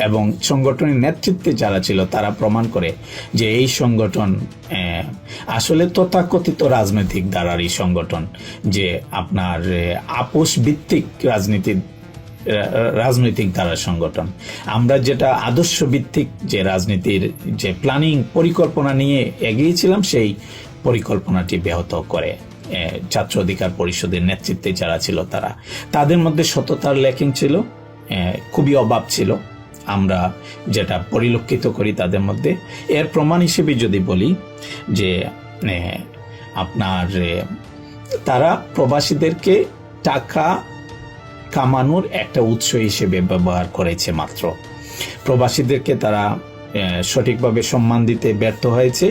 এবং সংগঠনের নেতৃত্বে যারা ছিল তারা প্রমাণ করে যে এই সংগঠন আসলে তথাকথিত রাজনৈতিক ধারারই সংগঠন, যে আপনার আপোষ ভিত্তিক রাজনৈতিক ধারার সংগঠন। আমরা যেটা আদর্শ ভিত্তিক যে রাজনীতির যে প্ল্যানিং পরিকল্পনা নিয়ে এগিয়েছিলাম, সেই পরিকল্পনাটি ব্যাহত করে ছাত্র অধিকার পরিষদের নেতৃত্বে যারা ছিল তারা। তাদের মধ্যে সততার ল্যাকিং ছিল, খুবই অভাব ছিল, আমরা যেটা পরিলক্ষিত করি তাদের মধ্যে। এর প্রমাণ হিসেবে যদি বলি যে আপনার তারা প্রবাসীদেরকে টাকা কামানোর একটা উৎস হিসেবে ব্যবহার করেছে মাত্র। প্রবাসীদেরকে তারা সঠিকভাবে সম্মান দিতে ব্যর্থ হয়েছে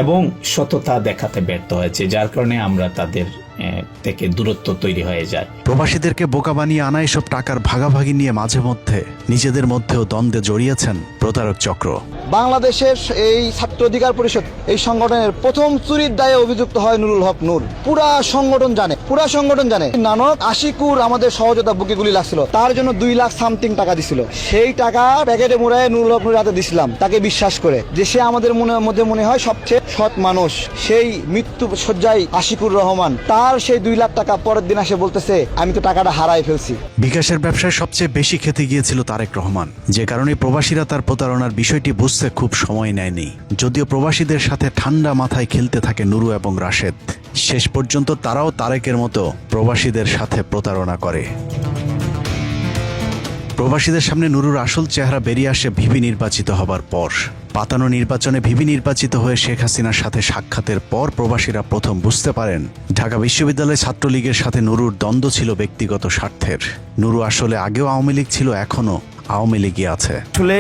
এবং সততা দেখাতে ব্যর্থ হয়েছে, যার কারণে আমরা তাদের থেকে দূরত্ব তৈরি হয়ে যায়। প্রবাসীদেরকে বোকা বানিয়ে আনা এসব টাকার ভাগাভাগি নিয়ে মাঝে মধ্যে নিজেদের মধ্যেও দ্বন্দ্বে জড়িয়েছেন প্রতারক চক্র। বাংলাদেশের এই ছাত্র অধিকার পরিষদ এই সংগঠনের প্রথম চুরির দায়ে অভিযুক্ত হয় নুরুল হক নূর। পুরা সংগঠন জানে নানক আশিকুর আমাদের সহযোগিতা বুকে গুলি লাগছিল, তার জন্য 2 লাখ সামথিং টাকা দিছিল। সেই টাকা প্যাকেটে মুড়ায় নুরুল হক নূরের হাতে দিছিলাম, তাকে বিশ্বাস করে যে সে আমাদের মনে হয় সবচেয়ে সৎ মানুষ। সেই মৃত্যু শয্যায় আশিকুর রহমান, তার সেই 2 লাখ টাকা পরের দিন এসে বলতেছে আমি তো টাকাটা হারাই ফেলছি। বিকাশের ব্যবসায় সবচেয়ে বেশি খেতে গিয়েছিল তারেক রহমান, যে কারণে প্রবাসীরা তার প্রতারণার বিষয়টি বুঝতে খুব সময় নেয়নি। যদিও প্রবাসীদের সাথে ঠান্ডা মাথায় খেলতে থাকে নুরু এবং রাশেদ, শেষ পর্যন্ত তারাও তারেকের মতো প্রবাসীদের সাথে প্রতারণা করে। প্রবাসীদের সামনে নুরুর আসল চেহারা বেরিয়ে আসে ভিপি নির্বাচিত হবার পর। পাতানো নির্বাচনে ভিপি নির্বাচিত হয়ে শেখ হাসিনার সাথে সাক্ষাতের পর প্রবাসীরা প্রথম বুঝতে পারেন ঢাকা বিশ্ববিদ্যালয় ছাত্রলীগের সাথে নুরুর দ্বন্দ্ব ছিল ব্যক্তিগত স্বার্থের। নুরু আসলে আগেও আওয়ামী লীগ ছিল, এখনো আওয়ামী লীগই আছে। আসলে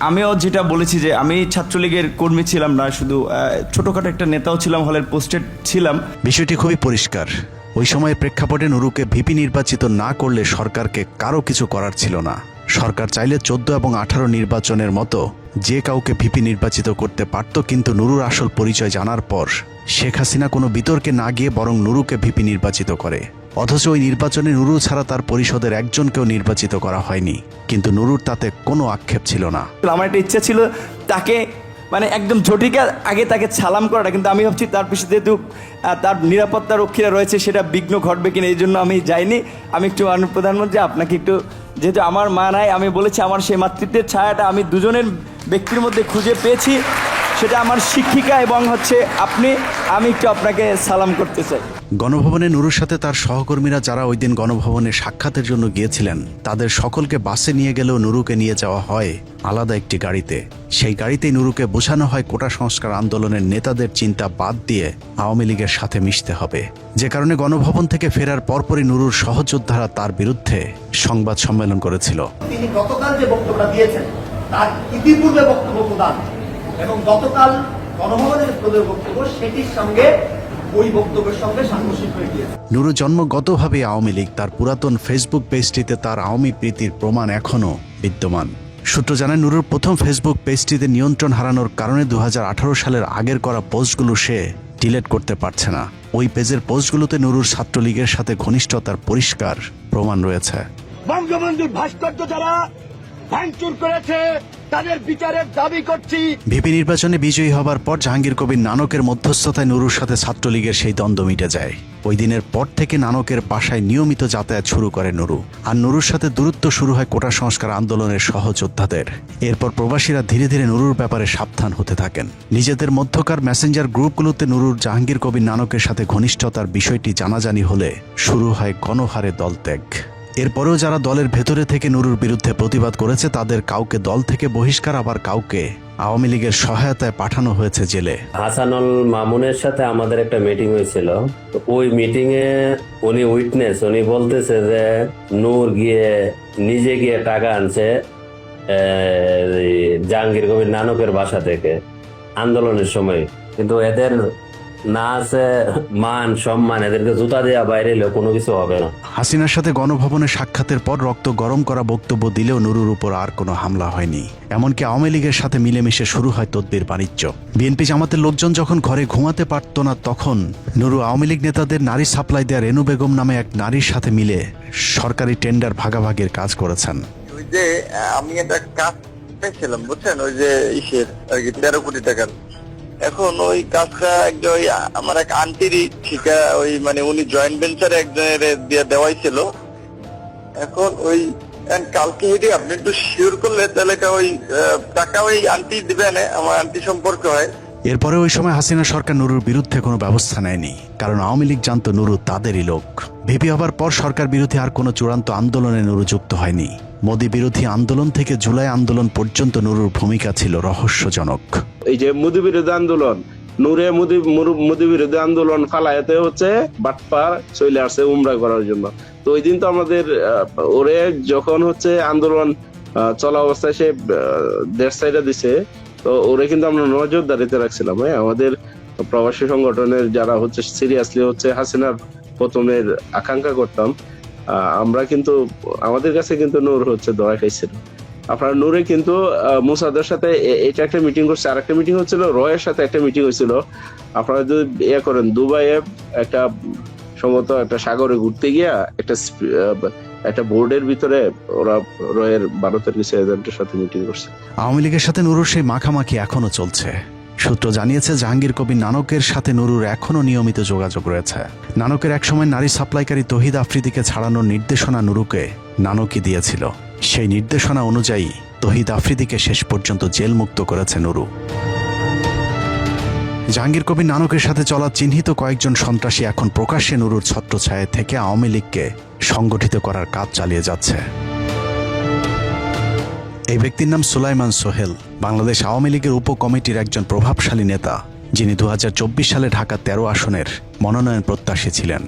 আমিও যেটা বলেছি যে আমি ছাত্রলীগের কর্মী ছিলাম না, শুধু ছোটখাটো একটা নেতাও ছিলাম, হলের পোস্টেড ছিলাম। বিষয়টি খুবই পরিষ্কার। ওই সময়ের প্রেক্ষাপটে নুরুকে ভিপি নির্বাচিত না করলে সরকারকে কারো কিছু করার ছিল না। সরকার চাইলে 14 এবং 18 নির্বাচনের মতো যে কাউকে ভিপি নির্বাচিত করতে পারত, কিন্তু নুরুর আসল পরিচয় জানার পর শেখ হাসিনা কোনো বিতর্কে না গিয়ে বরং নুরুকে ভিপি নির্বাচিত করে। অথচ ওই নির্বাচনে নুরু ছাড়া তার পরিষদের একজনকেও নির্বাচিত করা হয়নি, কিন্তু নুরুর তাতে কোনো আক্ষেপ ছিল না। আমার একটা ইচ্ছা ছিল তাকে একদম ঝটিকা আগে তাকে সালাম করাটা, কিন্তু আমি ভাবছি তার পিছনে যেহেতু তার নিরাপত্তা রক্ষীরা রয়েছে সেটা বিঘ্ন ঘটবে কিনা, এই জন্য আমি যাইনি। আমি একটু প্রধানমন্ত্রী আপনাকে একটু, যেহেতু আমার মা নাই, আমি বলেছি আমার সেই মাতৃত্বের ছায়াটা আমি দুজনের ব্যক্তির মধ্যে খুঁজে পেয়েছি, সেটা আমার শিক্ষিকা এবং আপনি, আমি একটু আপনাকে সালাম করতে চাই। গণভবনে নুরুর সাথে তার সহকর্মীরা যারা ওই দিন গণভবনে সাক্ষাতের জন্য গিয়েছিলেন, তাদের সকলকে বাসে নিয়ে গেলেও নুরুকে নিয়ে যাওয়া হয় আলাদা একটি গাড়িতে। সেই গাড়িতেই নুরুকে বোঝানো হয় কোটা সংস্কার আন্দোলনের নেতাদের চিন্তা বাদ দিয়ে আওয়ামী লীগের সাথে মিশতে হবে। যে কারণে গণভবন থেকে ফেরার পরপরই নুরুর সহযোদ্ধারা তার বিরুদ্ধে সংবাদ সম্মেলন করেছিল। তিনি গতকাল যে বক্তব্যটা দিয়েছেন তার ইতিপূর্বে বক্তব্য প্রদান এবং গতকাল গণভবনের বক্তব্য সেটির সঙ্গে ওই বক্তব্যের সঙ্গে সাংঘর্ষিক হয়ে গিয়েছে। নুরু জন্মগতভাবে আওয়ামী লীগ, তার পুরাতন ফেসবুক পেজটিতে তার আওয়ামী প্রীতির প্রমাণ এখনও বিদ্যমান। সূত্র জানায় নুরুর প্রথম ফেসবুক পেজটিতে নিয়ন্ত্রণ হারানোর কারণে 2018 সালের আগের করা পোস্টগুলো সে ডিলিট করতে পারছে না। ওই পেজের পোস্টগুলোতে নুরুর ছাত্রলীগের সাথে ঘনিষ্ঠতার পরিষ্কার প্রমাণ রয়েছে। বঙ্গবন্ধুর ভাস্কর্য যারা ভাঙচুর করেছে তাদের বিচারের দাবি করছি। ভিপি নির্বাচনে বিজয়ী হবার পর জাহাঙ্গীর কবির নানকের মধ্যস্থতায় নুরুর সাথে ছাত্রলীগের সেই দ্বন্দ্ব মিটে যায়। ওই দিনের পর থেকে নানকের বাসায় নিয়মিত যাতায়াত শুরু করে নুরু, আর নুরুর সাথে দূরত্ব শুরু হয় কোটা সংস্কার আন্দোলনের সহযোদ্ধাদের। এরপর প্রবাসীরা ধীরে ধীরে নুরুর ব্যাপারে সাবধান হতে থাকেন। নিজেদের মধ্যকার মেসেঞ্জার গ্রুপগুলোতে নুরুর জাহাঙ্গীর কবির নানকের সাথে ঘনিষ্ঠতার বিষয়টি জানাজানি হলে শুরু হয় গণহারে দলত্যাগ। এরপরেও যারা দলের ভেতরে থেকে নুরুর বিরুদ্ধে প্রতিবাদ করেছে, তাদের কাউকে দল থেকে বহিষ্কার, আবার কাউকে আওয়ামী লীগের সহায়তায় পাঠানো হয়েছে জেলে। হাসানুল মামুনের সাথে আমাদের একটা মিটিং হয়েছিল। ওই মিটিং এ উনি উইটনেস, উনি বলতেছে যে নূর নিজে গিয়ে টাকা আনছে জাহাঙ্গীর কবির নানকের বাসা থেকে আন্দোলনের সময়, কিন্তু এদের না আছে মান সম্মান, এদেরকে জুতা দেওয়া বাইরে এলেও কোনো কিছু হবে না। হাসিনার সাথে গণভবনে সাক্ষাতের পর রক্ত গরম করা বক্তব্য দিলেও নুরুর উপর আর কোনো হামলা হয়নি। এমনকি আওয়ামী লীগের সাথে মিলেমিশে শুরু হয় তদবির বাণিজ্য। বিএনপি জামাতের লোকজন যখন ঘরে ঘুমাতে পারত না, তখন নুরু আওয়ামী লীগ নেতাদের নারী সাপ্লাই দেয়া রেনু বেগম নামে এক নারীর সাথে মিলে সরকারি টেন্ডার ভাগাভাগির কাজ করেছেন। ওই যে আমি একটা কাজ পেয়েছিলাম বুঝছেন, ওই যে ইসের আর কি 13 কোটি টাকার। এখন ওই কাজটা আমার এক আন্টিরই ঠিকা, ওই উনি জয়েন্ট ভেঞ্চারে একজনের দিয়ে দেওয়াই ছিল। এখন ওই কালকে হেঁটে আপনি একটু শিওর করলে তাহলে ওই টাকা ওই আন্টি দিবেন, আমার আন্টি সম্পর্ক হয়। এরপরে ওই সময় হাসিনা সরকার নুরুর বিরুদ্ধে কোনো ব্যবস্থা নেয়নি, কারণ আওয়ামী লীগ জানতো নুরু তাদেরই লোক। ভিপি হবার পর সরকার বিরোধী আর কোনো চূড়ান্ত আন্দোলনে নুরু যুক্ত হয়নি। মোদি বিরোধী আন্দোলন থেকে জুলাই আন্দোলন পর্যন্ত নুরুর ভূমিকা ছিল রহস্যজনক। এই যে মোদি বিরোধী আন্দোলন, নূরে মোদি বিরোধী আন্দোলন ফালায়াতে বাটপার চলে আসছে উমরা করার জন্য। তো ওই দিন তো আমাদের ওরে যখন আন্দোলন চলা অবস্থায় সে দেশ সাইডে দিছে, তো ওরে কিন্তু আমরা নজরদারিতে রাখছিলাম। আমাদের প্রবাসী সংগঠনের যারা সিরিয়াসলি হাসিনার পতনের আকাঙ্ক্ষা করতাম, আমরা কিন্তু আমাদের কাছে কিন্তু নূর হচ্ছে ধরা খাইছিল। আপনার নূরে কিন্তু মুসাদের সাথে এটা একটা মিটিং করছে, আর একটা মিটিং হচ্ছিল রয়ের সাথে একটা মিটিং হয়েছিল। আপনারা যদি করেন দুবাইয়ে একটা সম্ভবত একটা সাগরে ঘুরতে গিয়া একটা বোর্ডের ভিতরে ওরা রয়ের ভারতের কিছু এজেন্টের সাথে মিটিং করছে। আওয়ামী লীগের সাথে নুরুর সেই মাখামাখি এখনো চলছে। সূত্র জানিয়েছে জাহাঙ্গীর কবির নানকের সাথে নুরুর এখনো নিয়মিত যোগাযোগ রয়েছে। নানকের একসময় নারী সাপ্লাইকারী তহিদ আফ্রিদিকে ছাড়ানোর নির্দেশনা নুরুকে নানকই দিয়েছিল। সেই নির্দেশনা অনুযায়ী তহিদ আফ্রিদিকে শেষ পর্যন্ত জেল মুক্ত করেছে নুরু। জাহাঙ্গীর কবির নানকের সাথে চলা চিহ্নিত কয়েকজন সন্ত্রাসী এখন প্রকাশ্যে নুরুর ছত্রছায়া থেকে আওয়ামী লীগকে সংগঠিত করার কাজ চালিয়ে যাচ্ছে। এই ব্যক্তির নাম সুলাইমান সোহেল, বাংলাদেশ আওয়ামী লীগের উপকমিটির একজন প্রভাবশালী নেতা, যিনি 2024 সালে ঢাকা 13 আসনের মনোনয়ন প্রত্যাশী ছিলেন।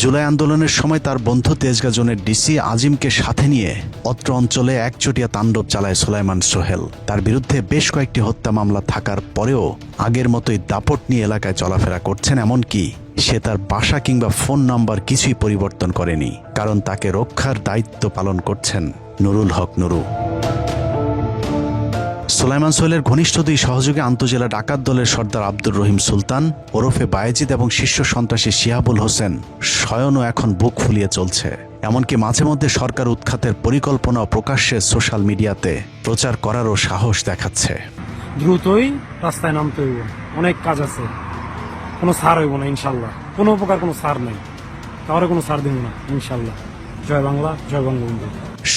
জুলাই আন্দোলনের সময় তার বন্ধু তেজগাঁ জোনের ডিসি আজিমকে সাথে নিয়ে অত্র অঞ্চলে একচটিয়া তাণ্ডব চালায় সুলাইমান সোহেল। তার বিরুদ্ধে বেশ কয়েকটি হত্যা মামলা থাকার পরেও আগের মতোই দাপট নিয়ে এলাকায় চলাফেরা করছেন। এমনকি সে তার বাসা কিংবা ফোন নাম্বার কিছুই পরিবর্তন করেনি, কারণ তাকে রক্ষার দায়িত্ব পালন করছেন নুরুল হক নুরু। সুলাইমান সোহেলের ঘনিষ্ঠ দুই সহযোগী আন্তজেলা ডাকাত দলের সর্দার আব্দুর রহিম সুলতান ওরফে বায়েজিদ এবং শীর্ষ সন্ত্রাসী শিহাবুল হোসেন স্বয়নও এখন বুক ফুলিয়ে চলছে। এমনকি মাঝে মধ্যে সরকার উৎখাতের পরিকল্পনা প্রকাশ্যে সোশ্যাল মিডিয়াতে প্রচার করারও সাহস দেখাচ্ছে। দ্রুতই রাস্তায় নামতে হইব, অনেক কাজ আছে, কোনো ছাড় হইব না ইনশাল্লাহ, কোনো প্রকার কোনো ছাড় নাই, কারো কোনো ছাড় দিব না ইনশাল্লাহ। জয় বাংলা, জয় বঙ্গবন্ধু।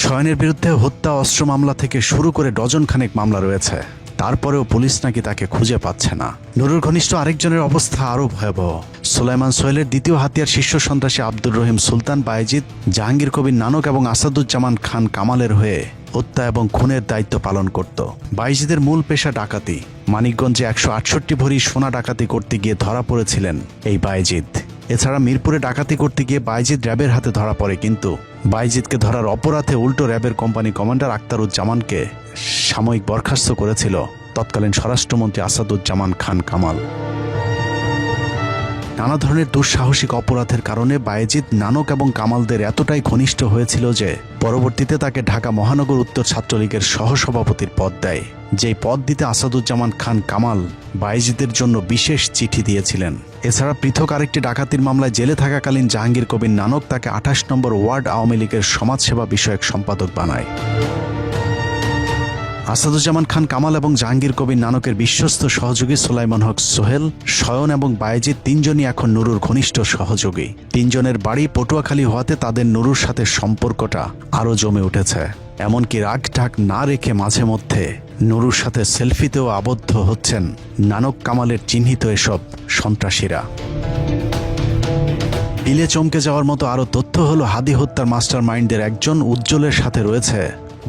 স্বয়নের বিরুদ্ধে হত্যা, অস্ত্র মামলা থেকে শুরু করে ডজন খানেক মামলা রয়েছে, তারপরেও পুলিশ নাকি তাকে খুঁজে পাচ্ছে না। নুরুর ঘনিষ্ঠ আরেকজনের অবস্থা আরও ভয়াবহ। সুলাইমান সোহেলের দ্বিতীয় হাতিয়ার শীর্ষ সন্ত্রাসী আব্দুর রহিম সুলতান বায়েজিদ জাহাঙ্গীর কবির নানক এবং আসাদুজ্জামান খান কামালের হয়ে হত্যা এবং খুনের দায়িত্ব পালন করত। বায়েজিদের মূল পেশা ডাকাতি। মানিকগঞ্জে 168 ভরি সোনা ডাকাতি করতে গিয়ে ধরা পড়েছিলেন এই বায়েজিদ। এছাড়া মিরপুরে ডাকাতি করতে গিয়ে বায়েজিদ র্যাবের হাতে ধরা পড়ে, কিন্তু বায়েজিদকে ধরার অপরাধে উল্টো র্যাবের কোম্পানি কমান্ডার আক্তারুজ্জামানকে সাময়িক বরখাস্ত করেছিল তৎকালীন স্বরাষ্ট্রমন্ত্রী আসাদুজ্জামান খান কামাল। নানা ধরনের দুঃসাহসিক অপরাধের কারণে বায়েজিদ নানক এবং কামালদের এতটাই ঘনিষ্ঠ হয়েছিল যে পরবর্তীতে তাকে ঢাকা মহানগর উত্তর ছাত্রলীগের সহসভাপতির পদ দেয়। যেই পদ দিতে আসাদুজ্জামান খান কামাল বায়েজিদের জন্য বিশেষ চিঠি দিয়েছিলেন। এছাড়া পৃথক আরেকটি ডাকাতির মামলায় জেলে থাকাকালীন জাহাঙ্গীর কবির নানক তাকে 28 নম্বর ওয়ার্ড আওয়ামী লীগের সমাজসেবা বিষয়ক সম্পাদক বানায়। আসাদুজ্জামান খান কামাল এবং জাহাঙ্গীর কবির নানকের বিশ্বস্ত সহযোগী সুলাইমান হক সোহেল, স্বয়ন এবং বায়েজিদ তিনজনই এখন নুরুর ঘনিষ্ঠ সহযোগী। তিনজনের বাড়ি পটুয়াখালী হওয়াতে তাদের নুরুর সাথে সম্পর্কটা আরও জমে উঠেছে। এমনকি রাগ ঢাক না রেখে মাঝে মধ্যে নুরুর সাথে সেলফিতেও আবদ্ধ হচ্ছেন নানক কামালের চিহ্নিত এসব সন্ত্রাসীরা। দিলে চমকে যাওয়ার মতো আরও তথ্য হলো হাদি হত্যার মাস্টার মাইন্ডের একজন উজ্জ্বলের সাথে রয়েছে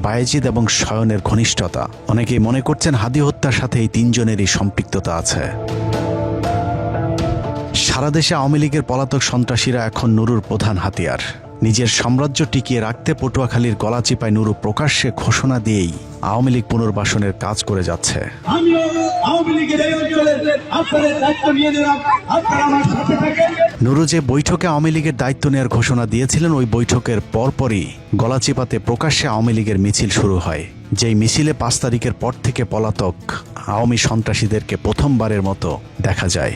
বায়েজিদ এবং স্বয়নের ঘনিষ্ঠতা। অনেকেই মনে করছেন হাদি হত্যার সাথে এই তিনজনেরই সম্পৃক্ততা আছে। সারা দেশে আওয়ামী লীগের পলাতক সন্ত্রাসীরা এখন নুরুর প্রধান হাতিয়ার। নিজের সাম্রাজ্য টিকিয়ে রাখতে পটুয়াখালীর গলাচিপায় নুরু প্রকাশ্যে ঘোষণা দিয়েই আওয়ামী লীগ পুনর্বাসনের কাজ করে যাচ্ছে। নুরু যে বৈঠকে আওয়ামী লীগের দায়িত্ব নেওয়ার ঘোষণা দিয়েছিলেন, ওই বৈঠকের পরপরই গলাচিপাতে প্রকাশ্যে আওয়ামী লীগের মিছিল শুরু হয়। যেই মিছিলে 5 তারিখের পর থেকে পলাতক আওয়ামী সন্ত্রাসীদেরকে প্রথমবারের মতো দেখা যায়।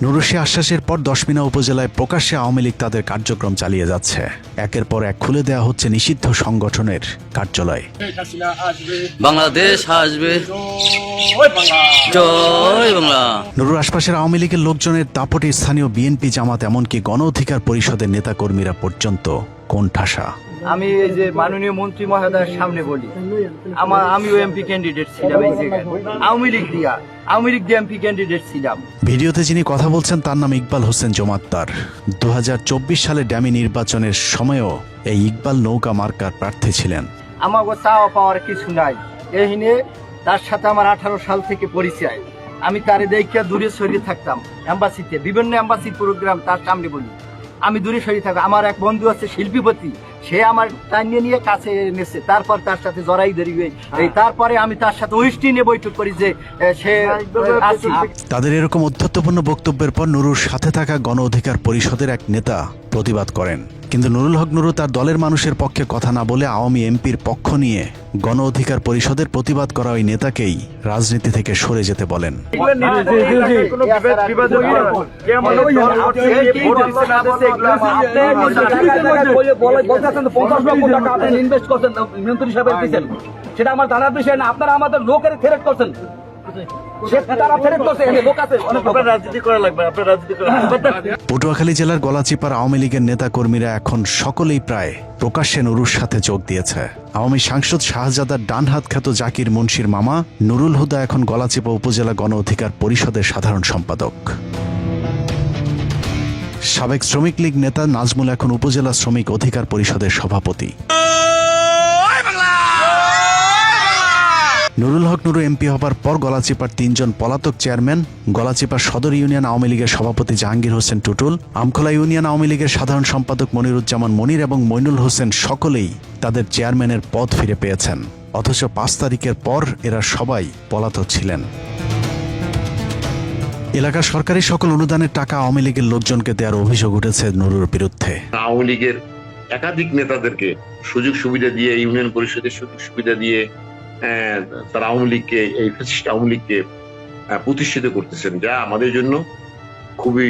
নুরুশি আশ্বাসের পর 10 মিনা উপজেলায় প্রকাশ্যে আওয়ামী লীগ তাদের কার্যক্রম চালিয়ে যাচ্ছে। একের পর এক খুলে দেওয়া হচ্ছে নিষিদ্ধ সংগঠনের কার্যালয়। বাংলাদেশ আসবে, জয় বাংলা। নুরুর আশপাশের আওয়ামী লীগের লোকজনের দাপটে স্থানীয় বিএনপি, জামাত, এমনকি গণ অধিকার পরিষদের নেতাকর্মীরা পর্যন্ত কোণঠাসা। আমি এই যে মাননীয় মন্ত্রী মহোদয়ের সামনে বলি, আমিও এমপি ক্যান্ডিডেট ছিলাম এই জায়গায়, আওয়ামী লীগ দিয়ে এমপি ক্যান্ডিডেট ছিলাম। ভিডিওতে যিনি কথা বলছেন তার নাম ইকবাল হোসেন জমাত্তার। 2024 সালে ড্যামি নির্বাচনের সময়ও এই ইকবাল নৌকা মার্কার প্রার্থী ছিলেন। আমাকে চাওয়া পাওয়ার কিছু নাই, এহিনে তার সাথে আমার 18 সাল থেকে পরিচয়। আমি তারে দেখিয়া দূরে সরিয়ে থাকতাম, এম্বাসিতে বিভিন্ন এম্বাসি প্রোগ্রাম তার সামনে বলি আমি দূরে সরিয়ে থাকতাম। আমার এক বন্ধু আছে শিল্পীপতি, সে আমার টাইনিয়ে নিয়ে কাছে এনেছে, তারপর তার সাথে জড়াই ধরিবে, এই তারপরে আমি তার সাথে ওয়েস্টি নিয়ে বৈঠক করি যে সে আছি। তাদের এরকম অধ্যত্বপূর্ণ বক্তব্যের পর নুরুর সাথে থাকা গণ অধিকার পরিষদের এক নেতা প্রতিবাদ করেন, কিন্তু নুরুল হক নুরু তার দলের মানুষের পক্ষে কথা না বলে আওয়ামী এমপির পক্ষ নিয়ে গণ অধিকার পরিষদের প্রতিবাদ করা ওই নেতাকেই রাজনীতি থেকে সরে যেতে বলেন। সেটা আমার জানার বিষয় না, আপনারা আমাদের লোকের থ্রেট করছেন। পটুয়াখালী জেলার গলাচিপার আওয়ামী লীগের নেতা কর্মীরা এখন সকলেই প্রায় প্রকাশ্যে নুরুর সাথে যোগ দিয়েছে। আওয়ামী সাংসদ শাহজাদার ডানহাত খ্যাত জাকির মুন্সির মামা নুরুল হুদা এখন গলাচিপা উপজেলা গণ অধিকার পরিষদের সাধারণ সম্পাদক। সাবেক শ্রমিক লীগ নেতা নাজমুল এখন উপজেলা শ্রমিক অধিকার পরিষদের সভাপতি। নুরুল হক নুরু এমপি হবার পর গলাচিপার 3 জন পলাতক চেয়ারম্যান, গলাচিপা সদর ইউনিয়ন আওয়ামী লীগের সভাপতি জাহাঙ্গীর হোসেন টুটুল, আমখোলা ইউনিয়ন আওয়ামী লীগের সাধারণ সম্পাদক মনিরুজ্জামান মনির এবং মইনুল হোসেন সকলেই তাদের চেয়ারম্যানের পদ ফিরে পেয়েছেন। অথচ 5 তারিখের পর এরা সবাই পলাতক ছিলেন। এলাকার সরকারি সকল অনুদানের টাকা আওয়ামী লীগের লোকজনকে দেওয়ার অভিযোগ উঠেছে নুরুর বিরুদ্ধে। আওয়ামী লীগের একাধিক নেতাদেরকে সুযোগ সুবিধা দিয়ে, ইউনিয়ন পরিষদের সুযোগ সুবিধা দিয়ে তারা আওয়ামী লীগকে, এই ফ্যাসিস্ট আওয়ামী লীগকে প্রতিষ্ঠিত করতেছেন, যা আমাদের জন্য খুবই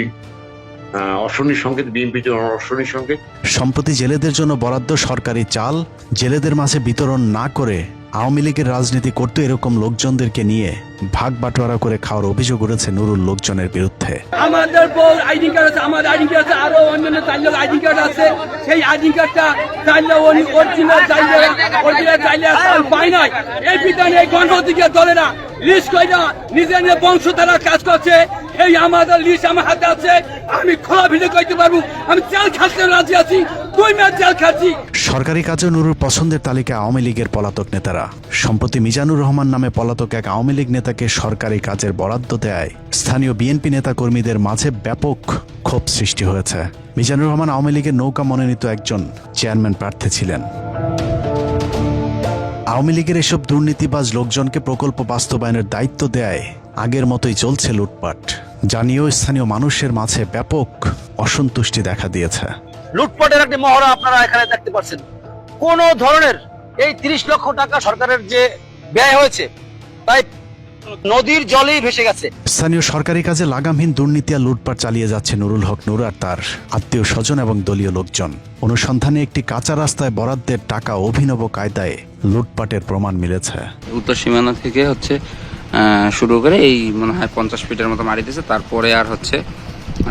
অশনির সংকেত, বিএনপির জন্য অশনির সংকেত। সম্প্রতি জেলেদের জন্য বরাদ্দ সরকারি চাল জেলেদের মাঝে বিতরণ না করে আওয়ামী লীগের রাজনীতি করতে এরকম লোকজনদেরকে নিয়ে ভাগ বাটোয়ারা করে খাওয়ার অভিযোগ উঠেছে নুরুল লোকজনের বিরুদ্ধে। আমাদের বউ আইডি কার্ড আছে, আমাদের আইডি কার্ড আছে, আরো অন্যান্য 4 লোক আইডি কার্ড আছে। সেই আইডি কার্ডটা চাইলে অরিজিনাল চাইলে পায় নাই। এই বিধানে এই গণ অধিকার দলেরা লিস্ট করে নিজের বংশ তারা কাজ করছে। এই আমাদের লিস্ট আমার হাতে আছে, আমি খোলা ভিডিও করতে পারবো। আমি জেল খাটতে রাজি আছি, 2 মাস জেল খাচ্ছি। সরকারি কাজে নুরুর পছন্দের তালিকায় আওয়ামী লীগের পলাতক নেতারা। সম্প্রতি মিজানুর রহমান নামে পলাতক এক আওয়ামী লীগ নেতাকে সরকারি কাজের বরাদ্দ দেয় স্থানীয় বিএনপি নেতা কর্মীদের মাঝে ব্যাপক ক্ষোভ সৃষ্টি হয়েছে। মিজানুর রহমান আওয়ামী লীগের নৌকা মনোনীত একজন চেয়ারম্যান প্রার্থী ছিলেন। আওয়ামী লীগের এসব দুর্নীতিবাজ লোকজনকে প্রকল্প বাস্তবায়নের দায়িত্ব দেয় আগের মতোই চলছে লুটপাট, জানিয়েও স্থানীয় মানুষের মাঝে ব্যাপক অসন্তুষ্টি দেখা দিয়েছে। লুটপাটের একটি মহড়া আপনারা এখানে দেখতে পাচ্ছেন। কোন ধরনের এই 30 লক্ষ টাকা সরকারের যে ব্যয় হয়েছে তাই নদীর জলেই ভেসে গেছে। স্থানীয় সরকারি কাজে লাগামহীন দুর্নীতি আর লুটপাট চালিয়ে যাচ্ছে নুরুল হক নুরু আর তার আত্মীয় স্বজন এবং দলীয় লোকজন। অনুসন্ধানে একটি কাঁচা রাস্তায় বরাদ্দের টাকা অভিনব কায়দায় লুটপাটের প্রমাণ মিলেছে। উত্তর সীমানা থেকে শুরু করে এই মনে হয় 50 ফিটের মতো মাটি দিয়েছে, তারপরে আর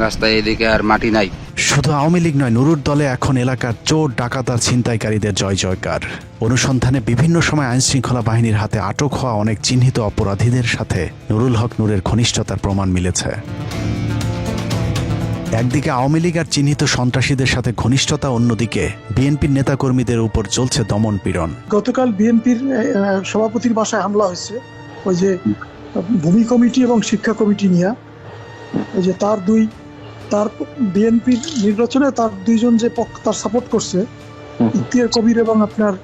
রাস্তায় এদিকে আর মাটি নাই। শুধু আওয়ামী লীগ নয়, নুরুর দলে এখন এলাকার চোর ডাকাত আর ছিনতাইকারীদের জয় জয়কার। অনুসন্ধানে বিভিন্ন সময় আইন শৃঙ্খলা বাহিনীর হাতে আটক হওয়া অনেক চিহ্নিত অপরাধীদের সাথে নুরুল হক নুরের ঘনিষ্ঠতার প্রমাণ মিলেছে। একদিকে আওয়ামী লীগ আর চিহ্নিত সন্ত্রাসীদের সাথে ঘনিষ্ঠতা, অন্যদিকে বিএনপির নেতাকর্মীদের উপর চলছে দমন পীড়ন। গতকাল বিএনপির সভাপতির বাসায় হামলা হয়েছে, ওই যে ভূমি কমিটি এবং শিক্ষা কমিটি নিয়ে। ওই যে তার বিএনপির নির্বাচনে তার 2 জন যে তার সাপোর্ট করছে, ইখতিয়ার কবির এবং আপনার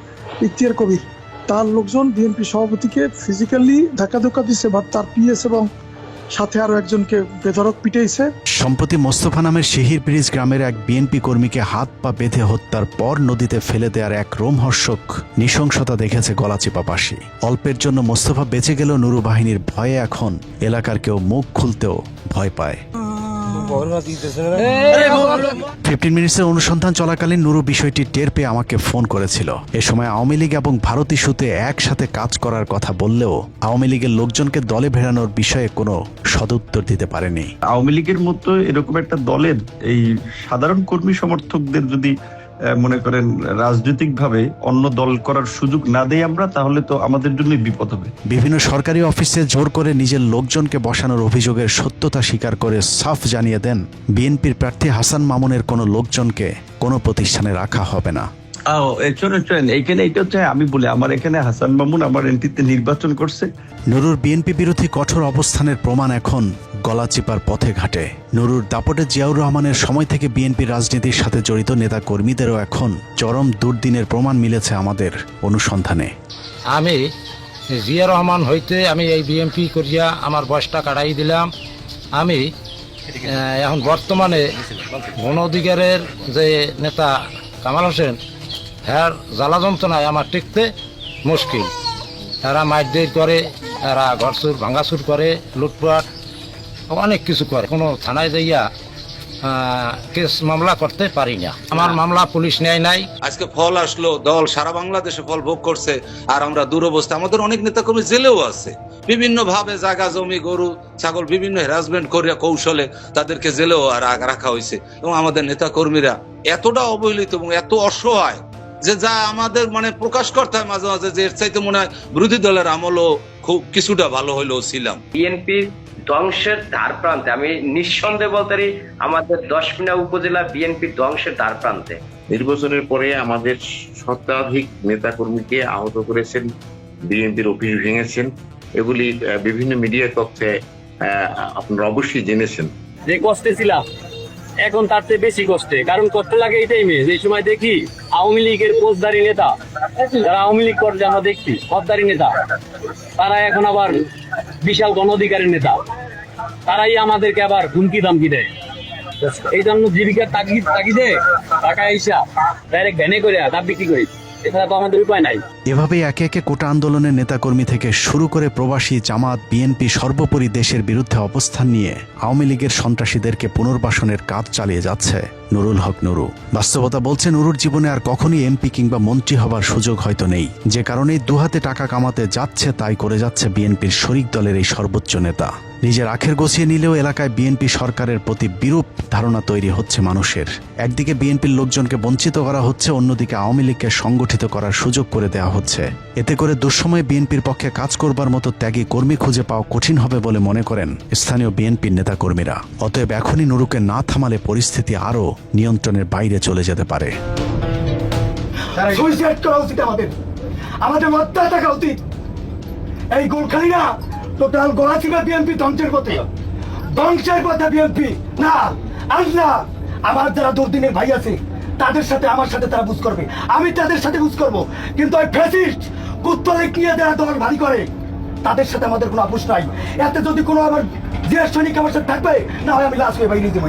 ইখতিয়ার কবির, তার লোকজন বিএনপি সভাপতিকে ফিজিক্যালি ধাক্কা দিচ্ছে, বা তার পিএস এবং সাথে আরো একজনকে বেধড়ক পিটাইছে। সম্প্রতি মোস্তফা নামের শিহির ব্রিজ গ্রামের এক বিএনপি কর্মীকে হাত পা বেঁধে হত্যার পর নদীতে ফেলে দেওয়ার এক রোমহর্ষক নৃশংসতা দেখেছে গলাচিপাবাসী। অল্পের জন্য মোস্তফা বেঁচে গেলেও নুরু বাহিনীর ভয়ে এখন এলাকার কেউ মুখ খুলতেও ভয় পায়। 15 মিনিটসের অনুসন্ধান চলাকালীন নুরু বিষয়টি টের পেয়ে আমাকে ফোন করেছিল। এ সময় আওয়ামী লীগ এবং ভারত ইস্যুতে একসাথে কাজ করার কথা বললেও আওয়ামী লীগের লোকজনকে দলে ভেড়ানোর বিষয়ে কোনো সদুত্তর দিতে পারেনি। আওয়ামী লীগের মতো এরকম একটা দলের এই সাধারণ কর্মী সমর্থকদের যদি মনে করেন রাজনৈতিকভাবে অন্য দল করার সুযোগ না দেয় আমরা, তাহলে তো আমাদের জন্যই বিপদ হবে। বিভিন্ন সরকারি অফিসে জোর করে নিজের লোকজনকে বসানোর অভিযোগের সত্যতা স্বীকার করে সাফ জানিয়ে দেন বিএনপির প্রার্থী হাসান মামুনের কোনো লোকজনকে কোনো প্রতিষ্ঠানে রাখা হবে না। শোনেন এইখানে এটা হচ্ছে আমি বলি আমার এখানে হাসান মামুন আমার এনটিতে নির্বাচন করছে। নুরুর বিএনপি বিরোধী কঠোর অবস্থানের প্রমাণ এখন গলাচিপার পথে ঘাটে। নুরুর দাপটে জিয়াউর রহমানের সময় থেকে বিএনপি রাজনীতির সাথে জড়িত নেতা কর্মীদেরও এখন চরম দুর্দিনের প্রমাণ মিলেছে আমাদের অনুসন্ধানে। আমি জিয়া রহমান হইতে আমি এই বিএনপি করিয়া আমার বয়সটা কাটাই দিলাম। আমি এখন বর্তমানে গণ অধিকারের যে নেতা কামাল হোসেন, হ্যাঁ জ্বালা যন্ত্রণায় আমার টিকতে মুশকিল। এরা মারধর করে, এরা ঘরচুর ভাঙাচুর করে, লুটপাট অনেক কিছু করে। কোনো থানায় যাইয়া কেস মামলা করতে পারি না। আমার মামলা পুলিশ নেয় নাই। আজকে ফল আসলো, দল সারা বাংলাদেশে ফল ভোগ করছে, আর আমরা দুরবস্থা। আমাদের অনেক নেতাকর্মী জেলেও আছে, বিভিন্ন ভাবে জায়গা জমি গরু ছাগল বিভিন্ন হ্যারাসমেন্ট করিয়া কৌশলে তাদেরকে জেলেও রাখা হয়েছে। এবং আমাদের নেতাকর্মীরা এতটা অবহেলিত এবং এত অসহায় যে যা আমাদের মানে প্রকাশ করতে হয় মাঝে মাঝে, যে এর চাইতে মনে হয় বিরোধী দলের আমলও খুব কিছুটা ভালো হইলেও ছিলাম। বিএনপি ধ্বংসের ধার প্রান্তে, আমি নিঃসন্দেহে বলতে পারি আমাদের 10 উপজেলা বিএনপি ধ্বংসের ধার প্রান্তে। নির্বাচনের পরে আমাদের শতাধিক নেতাকর্মীকে আহত করেছেন, বিএনপির অফিস ভেঙেছেন। এগুলি বিভিন্ন মিডিয়া তথ্যে আপনারা অবশ্যই জেনেছেন। যে কষ্টে ছিলাম এখন তার চেয়ে বেশি কষ্টে, কারণ কষ্ট লাগে এই টাইমে যে সময় দেখি আওয়ামী লীগের ফৌজদারি নেতা, যারা আওয়ামী লীগ করে আমরা দেখছি ফৌজদারি নেতা, তারা এখন আবার বিশাল গণ অধিকারের নেতা, তারাই আমাদেরকে আবার হুমকি দামকি দেয়। এই জন্য জীবিকার তাগিদে টাকা হিসাব ডাইরেক্ট ভ্যানে করে দাম বিক্রি করি, এছাড়া তো আমাদের উপায় নাই। এভাবেই একে একে কোটা আন্দোলনের নেতাকর্মী থেকে শুরু করে প্রবাসী, জামাত, বিএনপি সর্বোপরি দেশের বিরুদ্ধে অবস্থান নিয়ে আওয়ামী লীগের সন্ত্রাসীদেরকে পুনর্বাসনের কাজ চালিয়ে যাচ্ছে নুরুল হক নুরু। বাস্তবতা বলছে নুরুর জীবনে আর কখনই এমপি কিংবা মন্ত্রী হবার সুযোগ হয়তো নেই, যে কারণেই দুহাতে টাকা কামাতে যাচ্ছে তাই করে যাচ্ছে বিএনপির শরিক দলের এই সর্বোচ্চ নেতা। নিজের আখের গোছিয়ে নিলেও এলাকায় বিএনপি সরকারের প্রতি বিরূপ ধারণা তৈরি হচ্ছে মানুষের। একদিকে বিএনপির লোকজনকে বঞ্চিত করা হচ্ছে, অন্যদিকে আওয়ামী লীগকে সংগঠিত করার সুযোগ করে দেওয়া হচ্ছে। এতে করে দুঃসময়ে বিএনপির পক্ষে কাজ করবার মতো ত্যাগী কর্মী খুঁজে পাওয়া কঠিন হবে বলে মনে করেন স্থানীয় বিএনপির নেতাকর্মীরা। অতএব এখনই নুরুকে না থামালে পরিস্থিতি আরও নিয়ন্ত্রণের বাইরে চলে যেতে পারে। সুইসাইড করা উচিত, আমাদের মাত্রা থাকা উচিত। এই গোলখালিরা টোটাল গলাচিপা বিএনপি ধ্বংসের পথে, ধ্বংসের পথে বিএনপি না। আজ না, আমার যারা দুর্দিনের ভাই আছে তাদের সাথে আমার সাথে তারা বুঝ করবে, আমি তাদের সাথে বুঝ করবো। কিন্তু ওই ফ্যাসিস্ট কুত্তলে কিয়ে যারা দল ভারী করে তাদের সাথে আমাদের কোনো আপোষ নাই। এতে যদি কোনো আবার যে সৈনিক আমার সাথে থাকবে, না হয় আমি লাশ হয়ে বাইরে দেবো।